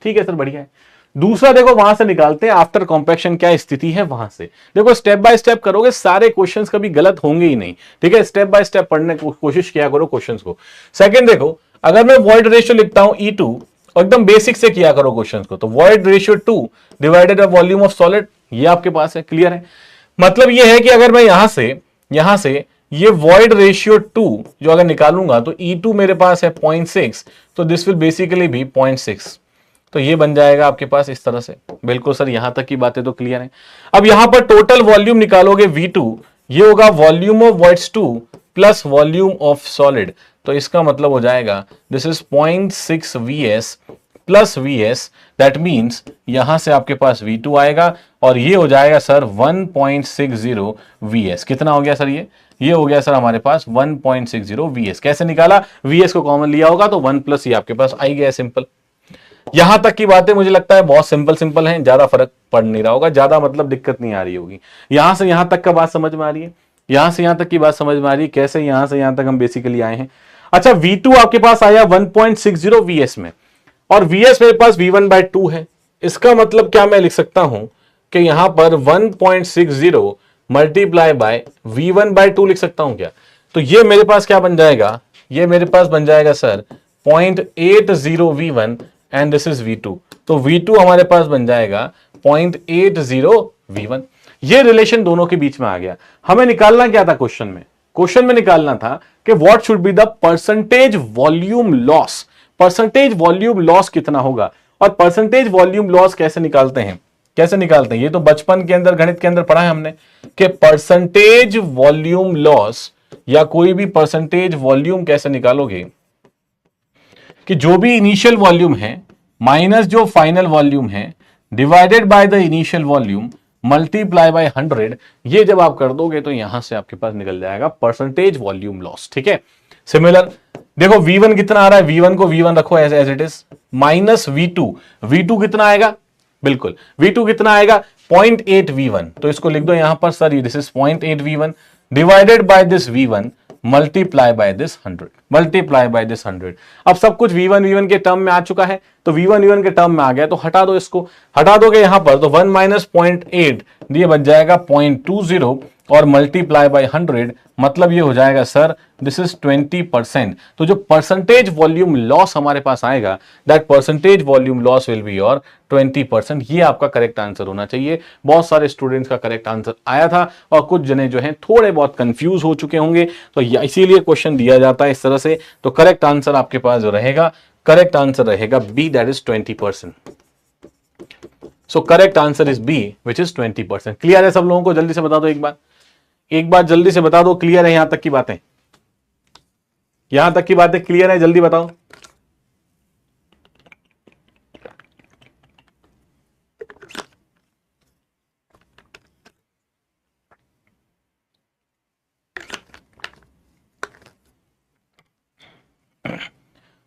ठीक है सर, बढ़िया है। दूसरा देखो वहां से निकालते हैं आफ्टर कॉम्पैक्शन क्या स्थिति है वहां से। देखो स्टेप बाय स्टेप करोगे, सारे क्वेश्चंस कभी गलत होंगे ही नहीं, ठीक है। स्टेप बाय स्टेप पढ़ने की कोशिश किया करो क्वेश्चंस को। सेकंड देखो, अगर मैं वॉइड रेशियो लिखता हूं E2, एकदम बेसिक से किया करो क्वेश्चंस को, तो void ratio 2 divided by volume of solid, ये आपके पास है, क्लियर है। मतलब ये है कि अगर मैं यहां से ये वॉइड रेशियो 2 जो अगर निकालूंगा तो E2 मेरे पास है 0.6, तो दिस विल बेसिकली भी 0.6। तो ये बन जाएगा आपके पास इस तरह से। बिल्कुल सर, यहां तक की बातें तो क्लियर है। अब यहां पर टोटल वॉल्यूम निकालोगे V2, ये होगा volume of voids 2 plus volume of solid. तो इसका मतलब हो जाएगा this is 0.6 VS plus VS, that means यहां से आपके पास V2 आएगा और ये हो जाएगा सर 1.60 VS। कितना हो गया सर? ये हो गया सर हमारे पास 1.60 VS। कैसे निकाला? VS को कॉमन लिया होगा तो 1 प्लस ये आपके पास आई गया, सिंपल। यहां तक की बातें मुझे लगता है बहुत सिंपल हैं, ज्यादा फर्क पड़ नहीं रहा होगा, ज्यादा मतलब दिक्कत नहीं आ रही होगी। यहां से यहां तक का बात समझ में आ रही है, यहां से यहां तक की बात समझ में आ रही है, कैसे यहां से यहां तक हम बेसिकली आए हैं। अच्छा, V2 आपके पास आया 1.60 VS में, और VS मेरे पास V1 बाय 2 है। इसका मतलब क्या मैं लिख सकता हूं कि यहां पर 1.60 मल्टीप्लाई बाय V1 बाय 2 लिख सकता हूं क्या? तो ये मेरे पास क्या बन जाएगा? ये मेरे पास बन जाएगा sir 0.80 V1 and this is V2। तो V2 हमारे पास बन जाएगा 0.80 V1। ये रिलेशन दोनों के बीच में आ गया। हमें निकालना क्या था क्वेश्चन में निकालना था कि what should be the percentage volume loss. Percentage volume loss कितना होगा, और परसेंटेज वॉल्यूम लॉस कैसे निकालते हैं? ये तो बचपन के अंदर गणित के अंदर पढ़ा है हमने कि परसेंटेज वॉल्यूम लॉस या कोई भी परसेंटेज वॉल्यूम कैसे निकालोगे कि जो भी इनिशियल वॉल्यूम है माइनस जो फाइनल वॉल्यूम है divided by the initial volume multiply by 100। ये जब आप कर दोगे तो यहां से आपके पास निकल जाएगा परसेंटेज वॉल्यूम लॉस, ठीक है। सिमिलर देखो V1 कितना आ रहा है, V1 को V1 रखो as it is, minus V2 कितना आएगा? बिल्कुल V2 कितना आएगा? 0.8 V1। तो इसको लिख दो यहां पर sir, this is 0.8 V1 divided by this V1 multiply by this 100। अब सब कुछ V1 के टर्म में आ चुका है, तो V1 के टर्म में आ गया, तो हटा दो इसको, हटा दोगे यहां पर तो 1 माइनस 0.8 ये बन जाएगा 0.20 और मल्टीप्लाई बाय 100, मतलब ये हो जाएगा सर दिस इज 20%। तो जो परसेंटेज वॉल्यूम लॉस हमारे पास आएगा, that percentage volume loss will be your 20%। ये आपका करेक्ट आंसर होना चाहिए। बहुत सारे स्टूडेंट्स का करेक्ट आंसर आया था और कुछ जने जो हैं थोड़े बहुत कंफ्यूज हो चुके होंगे, तो इसीलिए क्वेश्चन दिया जाता है इस तरह से। तो करेक्ट आंसर आपके पास जो रहेगा, करेक्ट आंसर रहेगा B, that is 20%। So correct answer is B which is 20%। Clear है सब लोगों को? जल्दी से बता दो एक बार जल्दी से बता दो, क्लियर है? यहां तक की बातें, यहां तक की बातें क्लियर है? जल्दी बताओ।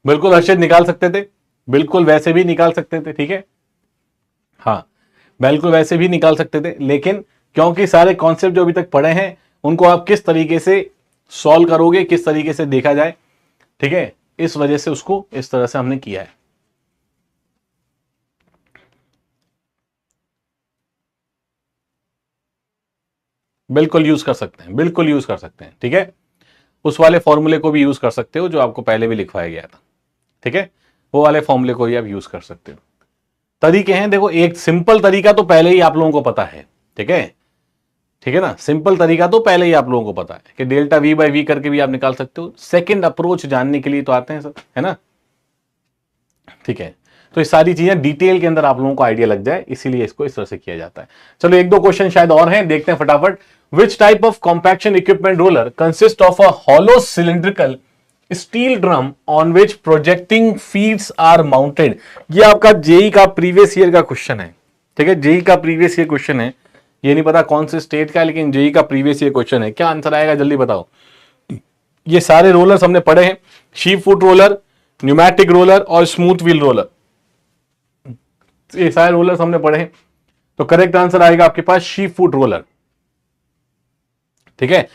बिल्कुल हर्षित, निकाल सकते थे, बिल्कुल वैसे भी निकाल सकते थे, ठीक है, हाँ बिल्कुल वैसे भी निकाल सकते थे, लेकिन क्योंकि सारे कॉन्सेप्ट जो अभी तक पढ़े हैं उनको आप किस तरीके से सॉल्व करोगे, किस तरीके से देखा जाए, ठीक है, इस वजह से उसको इस तरह से हमने किया है। बिल्कुल यूज कर सकते हैं, बिल्कुल यूज कर सकते हैं, ठीक है। उस वाले फॉर्मूले को भी यूज कर सकते हो जो आपको पहले भी लिखवाया गया था, ठीक है, वो वाले फॉर्मूले को भी आप यूज कर सकते हो। तरीके हैं, देखो एक सिंपल तरीका तो पहले ही आप लोगों को पता है, ठीक है, ठीक है ना, सिंपल तरीका तो पहले ही आप लोगों को पता है कि डेल्टा वी बाई वी करके भी आप निकाल सकते हो। सेकंड अप्रोच जानने के लिए तो आते हैं सब, है ना, ठीक है। तो ये सारी चीजें डिटेल के अंदर आप लोगों को आइडिया लग जाए, इसीलिए इसको इस तरह से किया जाता है। चलो एक दो क्वेश्चन शायद और हैं, देखते हैं फटाफट। Which type of compaction equipment roller consist of a hollow cylindrical steel drum on which projecting feeds are mounted. ये आपका जेई का प्रीवियस ईयर का क्वेश्चन है, ठीक है, जेई का प्रीवियस ईयर क्वेश्चन है। ये नहीं पता कौन से स्टेट का है, लेकिन जेई का प्रीवियस ईयर क्वेश्चन है। क्या आंसर आएगा जल्दी बताओ। ये सारे रोलर्स हमने पढ़े हैं, sheep foot roller, pneumatic roller और स्मूथ व्हील रोलर, ये सारे रोलर्स हमने पढ़े हैं। तो करेक्ट आंसर आएगा आपके पास शीप फुट रोलर, ठीक है,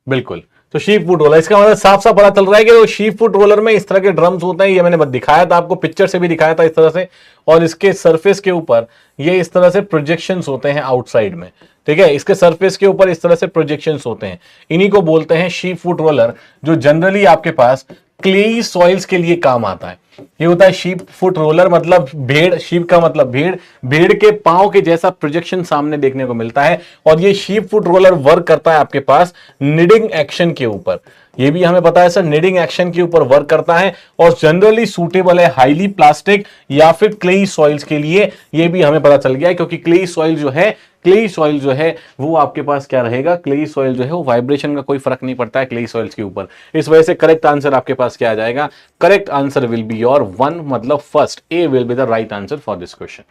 बिल्कुल। तो शीप फुट रोलर, इसका मतलब साफ साफ पता चल रहा है कि वो शीप फुट रोलर में इस तरह के ड्रम्स होते हैं। ये मैंने दिखाया था आपको, पिक्चर से भी दिखाया था इस तरह से, और इसके सरफेस के ऊपर ये इस तरह से प्रोजेक्शंस होते हैं आउटसाइड में, ठीक है, इसके सरफेस के ऊपर इस तरह से प्रोजेक्शंस होते हैं। इन्हीं को बोलते हैं शीप फुट रोलर, जो जनरली आपके पास क्लेई सॉइल्स के लिए काम आता है। ये होता है शीप फुट रोलर, मतलब भेड़, शीप का मतलब भेड़, भेड़ के पांव के जैसा प्रोजेक्शन सामने देखने को मिलता है। और ये शीप फुट रोलर वर्क करता है आपके पास निडिंग एक्शन के ऊपर। ये भी हमें पता है सर, निडिंग एक्शन के ऊपर वर्क करता है और जनरली सूटेबल है हाईली प्लास्टिक या फिर क्लेई सॉइल्स के लिए। ये भी हमें पता चल गया है, क्योंकि क्लेई सॉइल जो है, क्लेई सॉइल जो है वो आपके पास क्या रहेगा, क्लेई सॉइल जो है वो वाइब्रेशन का कोई फर्क नहीं पड़ता है क्लेई सॉइल्स के ऊपर। इस वजह से करेक्ट आंसर आपके पास क्या आ जाएगा, correct answer will be your 1, मतलब first A will be the right answer for this question.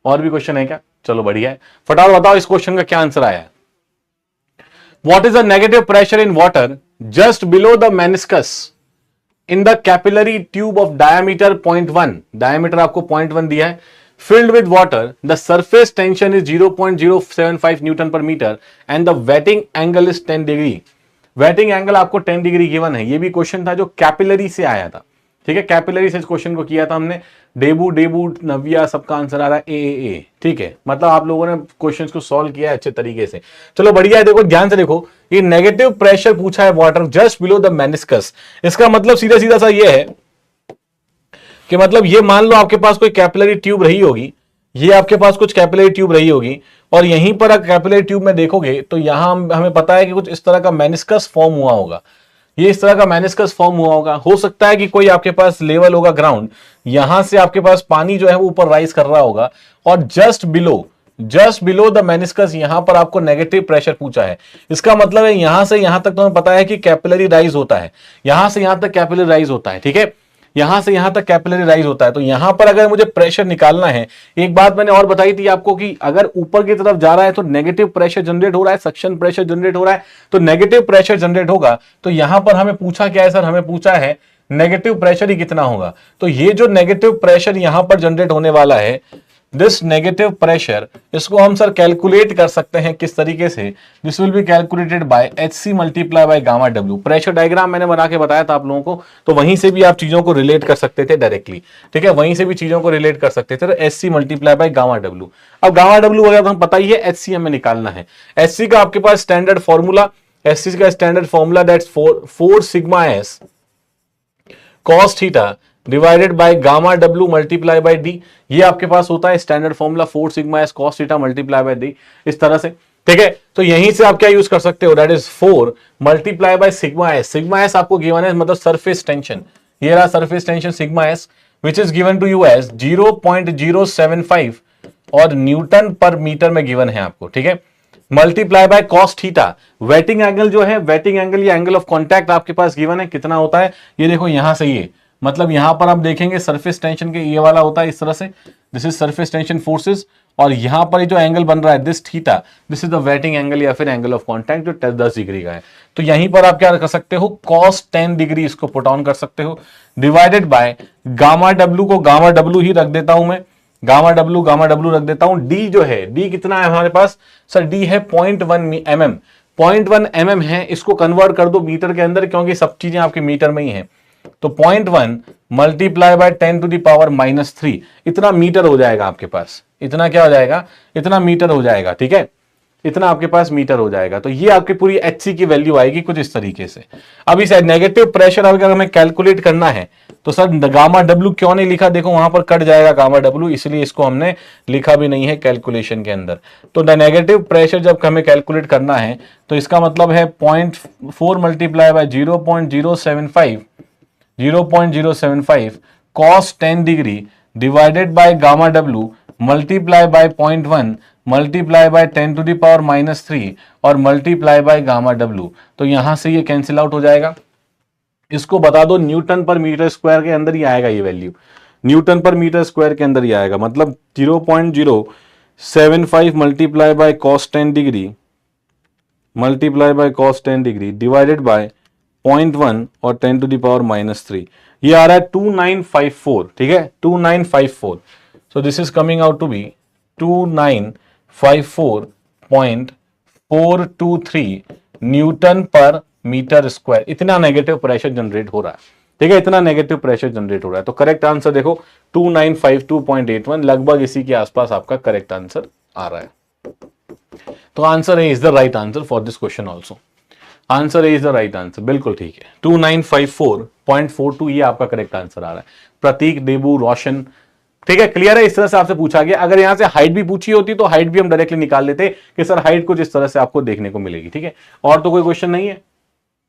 और भी क्वेश्चन है क्या? चलो बढ़िया है, फटाफट बताओ इस क्वेश्चन का क्या आंसर आया है। What is the negative pressure in water just below the meniscus in the capillary tube of diameter 0.1? Diameter आपको 0.1 दिया है. Filled with water, the surface tension is 0.075 Newton per meter and the wetting angle is 10 degree. Wetting angle आपको 10 degree given है. ये भी question था जो capillary से आया था. ठीक है, कैपिलरी से इस क्वेश्चन को किया था हमने. डेबू नव्या सबका आंसर आ रहा है ए. ठीक है, मतलब आप लोगों ने क्वेश्चंस को सॉल्व किया है अच्छे तरीके से. चलो बढ़िया है. देखो ध्यान से देखो, ये नेगेटिव प्रेशर पूछा है water just below the meniscus. इसका मतलब सीधा सीधा सा ये है कि मतलब ये मान लो आपके पास कोई कैपिलरी ट्यूब रही होगी, ये आपके पास कुछ कैपिलरी ट्यूब रही होगी और यहीं पर आप कैपिलरी ट्यूब में देखोगे तो यहां हमें पता है कि कुछ इस तरह का मेनिस्कस फॉर्म हुआ होगा. ये इस तरह का मेनिस्कस फॉर्म हुआ होगा. हो सकता है कि कोई आपके पास लेवल होगा ग्राउंड, यहां से आपके पास पानी जो है वो ऊपर राइज कर रहा होगा और जस्ट बिलो द मेनिस्कस यहां पर आपको नेगेटिव प्रेशर पूछा है. इसका मतलब है यहां से यहां तक तो हमें पता है कि कैपिलरी राइज होता है, यहां से यहां तक कैपिलरी राइज होता है. ठीक है, यहां से यहां तक कैपिलरी राइज होता है. तो यहां पर अगर मुझे प्रेशर निकालना है, एक बात मैंने और बताई थी आपको कि अगर ऊपर की तरफ जा रहा है तो नेगेटिव प्रेशर जनरेट हो रहा है, सक्शन प्रेशर जनरेट हो रहा है, तो नेगेटिव प्रेशर जनरेट होगा. तो यहां पर हमें पूछा क्या है सर, हमें पूछा है नेगेटिव प्रेशर ही कितना होगा. तो ये जो नेगेटिव प्रेशर यहां पर जनरेट होने वाला है दिस नेगेटिव प्रेशर, इसको हम सर कैलकुलेट कर सकते हैं किस तरीके से, this will be calculated by HC multiply by gamma W. Pressure diagram मैंने बना के बताया था आप लोगों को, तो वहीं से भी आप चीजों को रिलेट कर सकते थे डायरेक्टली, ठीक है, वहीं से भी चीजों को रिलेट कर सकते थे। तो HC multiply by gamma W, अब गामा डब्ल्यू वगैरह तो हम पता ही है, HC हमें निकालना है। HC का आपके पास स्टैंडर्ड फॉर्मूला, HC का standard formula that's 4 sigma S cos theta divided by gamma W multiply bye D, ये आपके पास होता है standard formula 4 sigma S cos theta multiply by D, इस तरह से, ठीक है। तो यहीं से आप क्या यूज कर सकते हो, that is 4 multiply by sigma S. Sigma S आपको गिवन है, मतलब सरफेस टेंशन, ये रहा surface tension sigma S, which is given to you as 0.075 और न्यूटन पर मीटर में गिवन है आपको, ठीक है। Multiply by cos theta, waiting angle जो है, वेटिंग एंगल या एंगल ऑफ कॉन्टैक्ट आपके पास गिवन है, कितना होता है, ये देखो यहां से, ये मतलब यहां पर आप देखेंगे सरफेस टेंशन के ये वाला होता है इस तरह से, this is surface tension forces, और यहां पर जो एंगल बन रहा है this theta, this is the waiting angle या फिर एंगल ऑफ कांटेक्ट जो 10 डिग्री का है। तो यहीं पर आप क्या कर सकते हो, cos 10 डिग्री इसको पुट ऑन कर सकते हो, डिवाइडेड बाय गामा डब्ल्यू को गामा डब्ल्यू ही रख देता हूं मैं, गामा डब्ल्यू रख देता हूं। डी जो है, डी कितना है हमारे पास सर, डी है 0.1 mm, 0.1 mm है, इसको कन्वर्ट कर दो मीटर के अंदर, क्योंकि सब चीजें आपके मीटर में ही है। तो 0.1 multiply by 10 to the power -3, इतना मीटर हो जाएगा आपके पास, इतना क्या हो जाएगा, इतना मीटर हो जाएगा, ठीक है, इतना आपके पास मीटर हो जाएगा। तो ये आपकी पूरी HC की वैल्यू आएगी कुछ इस तरीके से। अब इस नेगेटिव प्रेशर अगर हमें कैलकुलेट करना है तो सर गामा डब्ल्यू क्यों नहीं लिखा, देखो वहां पर कट जाएगा गामा डब्ल्यू, इसलिए इसको हमने लिखा भी नहीं है कैलकुलेशन के अंदर। तो नेगेटिव प्रेशर जब हमें कैलकुलेट करना है तो इसका मतलब है 0.4 multiply by 0.075 cos 10 degree divided by gamma W multiply by 0.1 multiply by 10 to the power -3 और मल्टीप्लाई बाय गामा डब्ल्यू। तो यहां से ये कैंसिल आउट हो जाएगा। इसको बता दो न्यूटन पर मीटर स्क्वायर के अंदर ही आएगा ये value, Newton per metre square के अंदर ही आएगा, मतलब 0.075 multiply by cos 10 degree multiply by cos 10 degree divided bye 0.1 और 10 टू द पावर -3, ये आ रहा है 2954, ठीक है, 2954। So this is coming out to be 2954.423 newton per metre square. इतना नेगेटिव प्रेशर जनरेट हो रहा है, ठीक है, इतना नेगेटिव प्रेशर जनरेट हो रहा है। तो करेक्ट आंसर देखो 2952.81, लगभग इसी के आसपास आपका करेक्ट आंसर आ रहा है। तो answer A is the right answer for this question also, answer A is the right answer, बिल्कुल ठीक है, 2954.42 ये आपका करेक्ट आंसर आ रहा है। प्रतीक, देबू, रोशन, ठीक है, क्लियर है। इस तरह से आपसे पूछा गया, अगर यहां से हाइट भी पूछी होती तो हाइट भी हम डायरेक्टली निकाल लेते कि सर हाइट कुछ इस तरह से आपको देखने को मिलेगी, ठीक है। और तो कोई क्वेश्चन नहीं है,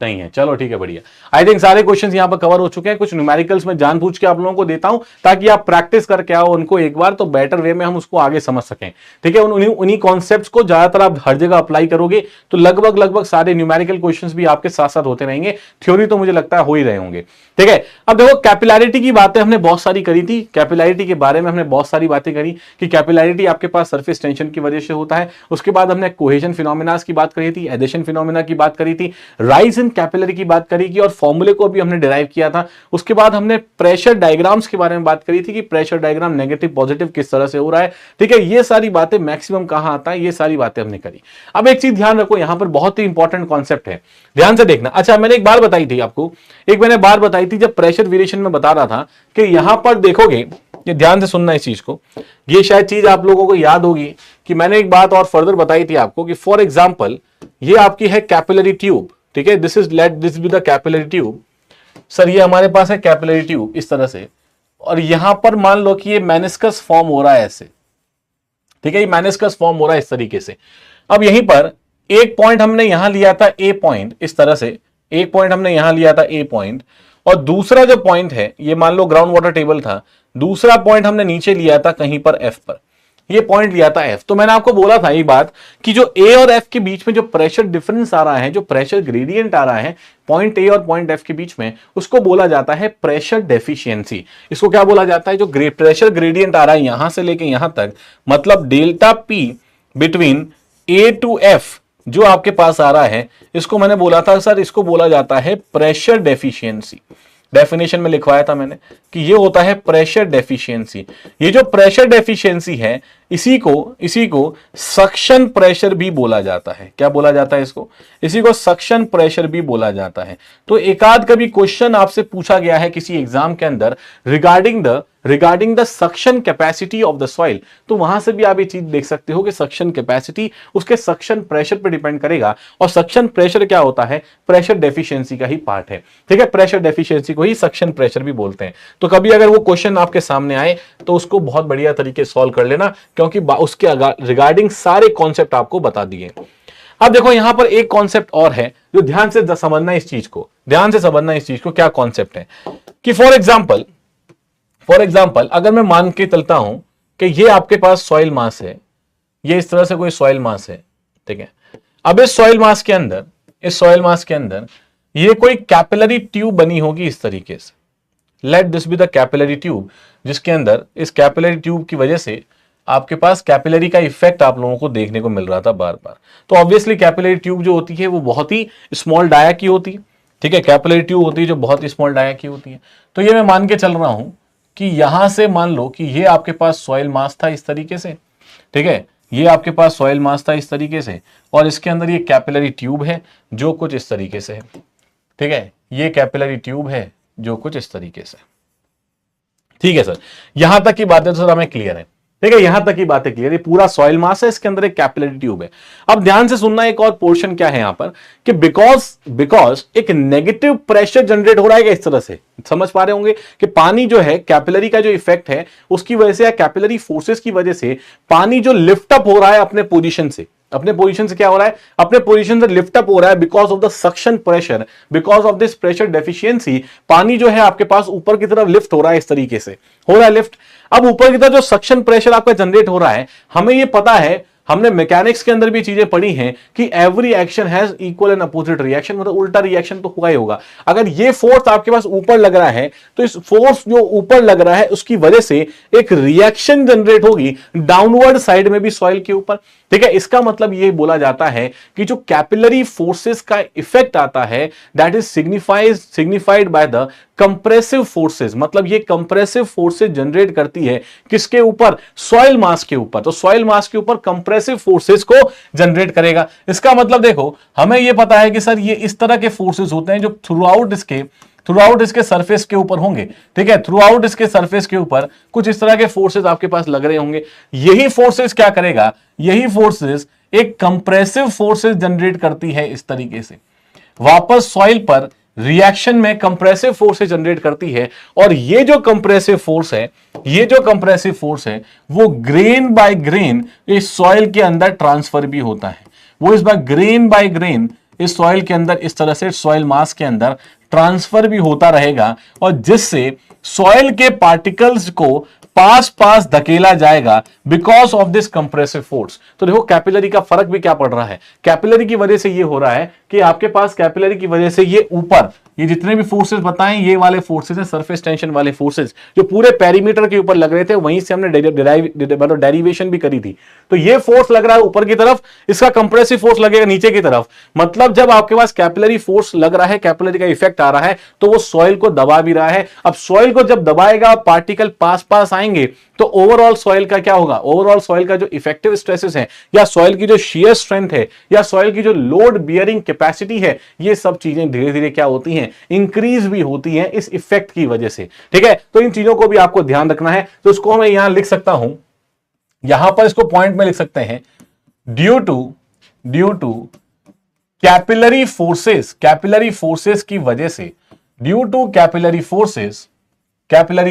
नहीं है, चलो ठीक है, बढ़िया। आई थिंक सारे क्वेश्चंस यहां पर कवर हो चुके हैं। कुछ न्यूमेरिकल्स में जानबूझ के आप लोगों को देता हूं ताकि आप प्रैक्टिस करके आओ उनको एक बार, तो बेटर वे में हम उसको आगे समझ सकें, ठीक है। उन्हीं कॉन्सेप्ट्स को ज्यादातर आप हर जगह अप्लाई करोगे तो लगभग सारे न्यूमेरिकल क्वेश्चंस भी आपके साथ साथ होते रहेंगे। थ्योरी तो मुझे लगता है हो ही रहे होंगे, ठीक है। अब देखो कैपिलैरिटी की बातें हमने बहुत सारी करी थी, कैपिलैरिटी के बारे में हमने बहुत सारी बातें करी कि कैपिलैरिटी आपके पास सरफेस टेंशन की वजह से होता है। उसके बाद हमने कोहेजन फिनोमेना की बात करी थी, एडिशन फिनोमेना की बात करी थी, राइज इन कैपिलरी की बात करी की और फॉर्मूले को भी हमने डिराइव किया था। उसके बाद हमने प्रेशर डायग्राम्स के बारे में बात करी थी कि प्रेशर डायग्राम नेगेटिव पॉजिटिव किस तरह से हो रहा है, ठीक है। ये सारी बातें मैक्सिमम कहां आता है, ये सारी बातें हमने करी। अब एक चीज ध्यान रखो, यहां पर बहुत ही इंपॉर्टेंट कॉन्सेप्ट है, ध्यान से देखना। अच्छा, मैंने एक बात बताई थी आपको, मैंने बात बताई थी जब प्रेशर वेरिएशन में बता रहा था कि यहां पर देखोगे, ये ध्यान से सुनना इस चीज को, ये शायद चीज आप लोगों को याद होगी कि मैंने एक बात और फर्दर बताई थी आपको कि फॉर एग्जांपल ये आपकी है कैपिलरी ट्यूब, ठीक है, this be the capillary tube. Sir ये हमारे पास है कैपिलरी ट्यूब इस तरह से, और यहां पर मान लो कि ये मेनिस्कस फॉर्म हो रहा है ऐसे, ठीक है, ये मेनिस्कस फॉर्म हो रहा है इस तरीके से। अब यहीं पर एक पॉइंट हमने यहां लिया था ए पॉइंट, इस तरह से एक पॉइंट हमने यहां लिया था ए पॉइंट, और दूसरा जो पॉइंट है ये मान लो ग्राउंड वाटर टेबल था, दूसरा पॉइंट हमने नीचे लिया था कहीं पर एफ पर, ये पॉइंट लिया था एफ। तो मैंने आपको बोला था ये बात कि जो ए और एफ के बीच में जो प्रेशर डिफरेंस आ रहा है, जो प्रेशर ग्रेडियंट आ रहा है पॉइंट ए और पॉइंट एफ के बीच में, उसको बोला जाता है प्रेशर डेफिशिएंसी। इसको क्या बोला जाता है, जो प्रेशर ग्रेडियंट आ रहा है यहां से लेके यहां तक, मतलब delta P between A to F जो आपके पास आ रहा है, इसको मैंने बोला था सर, इसको बोला जाता है प्रेशर डेफिशिएंसी। डेफिनेशन में लिखवाया था मैंने कि ये होता है प्रेशर डेफिशिएंसी। ये जो प्रेशर डेफिशिएंसी है इसी को सक्शन प्रेशर भी बोला जाता है। क्या बोला जाता है इसको? इसी को सक्शन प्रेशर भी बोला जाता है। तो एकाध कभी क्वेश्चन आपसे पूछा गया है किसी एग्जाम के अंदर regarding the suction capacity of the soil, तो वहां से भी आप ये चीज देख सकते हो कि सक्शन कैपेसिटी उसके सक्शन प्रेशर पर डिपेंड करेगा, और सक्शन प्रेशर क्या होता है? प्रेशर डेफिशिएंसी का ही पार्ट है। ठीक है, प्रेशर डेफिशिएंसी को ही सक्शन प्रेशर भी बोलते हैं। तो कभी अगर वो क्वेश्चन आपके सामने आए तो उसको बहुत बढ़िया तरीके से सॉल्व कर लेना, क्योंकि उसके रिगार्डिंग सारे कॉन्सेप्ट आपको बता दिए। अब देखो यहां पर एक कॉन्सेप्ट और है जो ध्यान से समझना इस चीज को, क्या कॉन्सेप्ट है कि फॉर एग्जाम्पल अगर मैं मान के चलता हूं कि ये आपके पास सॉइल मास है, ये इस तरह से कोई सॉइल मास है, ठीक है। अब इस सॉइल मास के अंदर ये कोई कैपिलरी ट्यूब बनी होगी इस तरीके से। Let this be the capillary tube, जिसके अंदर इस कैपिलरी ट्यूब की वजह से आपके पास कैपिलरी का इफेक्ट आप लोगों को देखने को मिल रहा था बार बार। तो ऑब्वियसली कैपिलरी ट्यूब जो होती है वो बहुत ही स्मॉल डाया की होती है। ठीक है, कैपिलरी ट्यूब होती है जो बहुत ही स्मॉल डाया की होती है। तो ये मैं मान के चल रहा हूं कि यहां से मान लो कि ये आपके पास सॉइल मास था इस तरीके से, ठीक है, ये आपके पास सॉइल मास था इस तरीके से, और इसके अंदर ये कैपिलरी ट्यूब है जो कुछ इस तरीके से है। ठीक है, ये कैपिलरी ट्यूब है जो कुछ इस तरीके से। ठीक है सर, यहां तक की बातें तो सर हमें क्लियर है। ठीक है, यहां तक की बातें क्लियर है। पूरा सॉइल मास है, इसके अंदर एक कैपिलरी ट्यूब है। अब ध्यान से सुनना, एक और पोर्शन क्या है यहां पर कि बिकॉज एक नेगेटिव प्रेशर जनरेट हो रहा है इस तरह से, समझ पा रहे होंगे कि पानी जो है, कैपिलरी का जो इफेक्ट है उसकी वजह से या कैपिलरी फोर्सेस की वजह से पानी जो लिफ्ट अप हो रहा है अपने पोजीशन से क्या हो रहा है? अपने पोजीशन से लिफ्ट अप हो रहा है because of the suction pressure, because of this pressure deficiency. पानी जो है आपके पास ऊपर की तरफ लिफ्ट हो रहा है, इस तरीके से हो रहा है लिफ्ट। अब ऊपर की तरफ जो सक्शन प्रेशर आपका जनरेट हो रहा है, हमें ये पता है, हमने मैकेनिक्स के अंदर भी चीजें पढ़ी हैं कि every action has equal and opposite reaction, मतलब उल्टा रिएक्शन तो होगा ही होगा। अगर ये फोर्स आपके पास ऊपर लग रहा है तो इस फोर्स जो ऊपर लग रहा है उसकी वजह से एक रिएक्शन जनरेट होगी डाउनवर्ड साइड में भी सॉइल के ऊपर। ठीक है, इसका मतलब ये बोला जाता है कि जो कैपिलरी फोर्सेस का इफेक्ट आता है that is signified by the compressive forces. मतलब ये कंप्रेसिव फोर्सेस जनरेट करती है किसके ऊपर? सॉइल मास के ऊपर। तो सॉइल मास के ऊपर कंप्रेसिव फोर्सेस को जनरेट करेगा। इसका मतलब देखो, हमें ये पता है कि सर ये इस तरह के फोर्सेस होते हैं जो थ्रू आउट इसके सरफेस के ऊपर होंगे। ठीक है, थ्रू आउट इसके सरफेस के ऊपर कुछ इस तरह के फोर्सेस आपके पास लग रहे होंगे। यही फोर्सेस क्या करेगा? यही फोर्सेस एक कंप्रेसिव फोर्सेस जनरेट करती है इस तरीके से, वापस सॉइल पर रिएक्शन में कंप्रेसिव फोर्सेस जनरेट करती है। और ये जो कंप्रेसिव फोर्स है वो ग्रेन बाय ग्रेन इस सॉइल के अंदर ट्रांसफर भी होता है। वो इस बार ग्रेन बाय ग्रेन इस सॉइल के अंदर इस तरह से सॉइल मास के अंदर ट्रांसफर भी होता रहेगा, और जिससे सॉइल के पार्टिकल्स को पास धकेला जाएगा because of this compressive force. तो देखो कैपिलरी का फर्क भी क्या पड़ रहा है। कैपिलरी की वजह से ये हो रहा है कि आपके पास कैपिलरी की वजह से ये ऊपर ये जितने भी फोर्सेस बताएं, ये वाले फोर्सेस हैं सरफेस टेंशन वाले फोर्सेस जो पूरे पेरीमीटर के ऊपर लग रहे थे, वहीं से हमने डेरिवेशन भी करी थी। तो ये फोर्स लग रहा है ऊपर की तरफ, इसका कंप्रेसिव फोर्स लगेगा नीचे की तरफ। मतलब जब आपके पास कैपिलरी फोर्स लग रहा है, कैपिलरी का इफेक्ट आ रहा है, तो वो सॉइल को दबा भी रहा है। अब सॉइल को जब दबाएगा, पार्टिकल पास आएंगे, तो ओवरऑल सॉइल का क्या होगा? ओवरऑल सॉइल का जो इफेक्टिव स्ट्रेसेस है, या सॉइल की जो शियर स्ट्रेंथ है, या सॉइल की जो लोड बियरिंग कैपेसिटी है, ये सब चीजें धीरे धीरे क्या होती हैं? इंक्रीज भी होती हैं इस इफेक्ट की वजह से। ठीक है, तो इन चीजों को भी आपको ध्यान रखना है। तो इसको मैं यहां लिख सकता हूं, यहां पर इसको पॉइंट में लिख सकते हैं, ड्यू टू कैपिलरी फोर्सेस की वजह से, due to capillary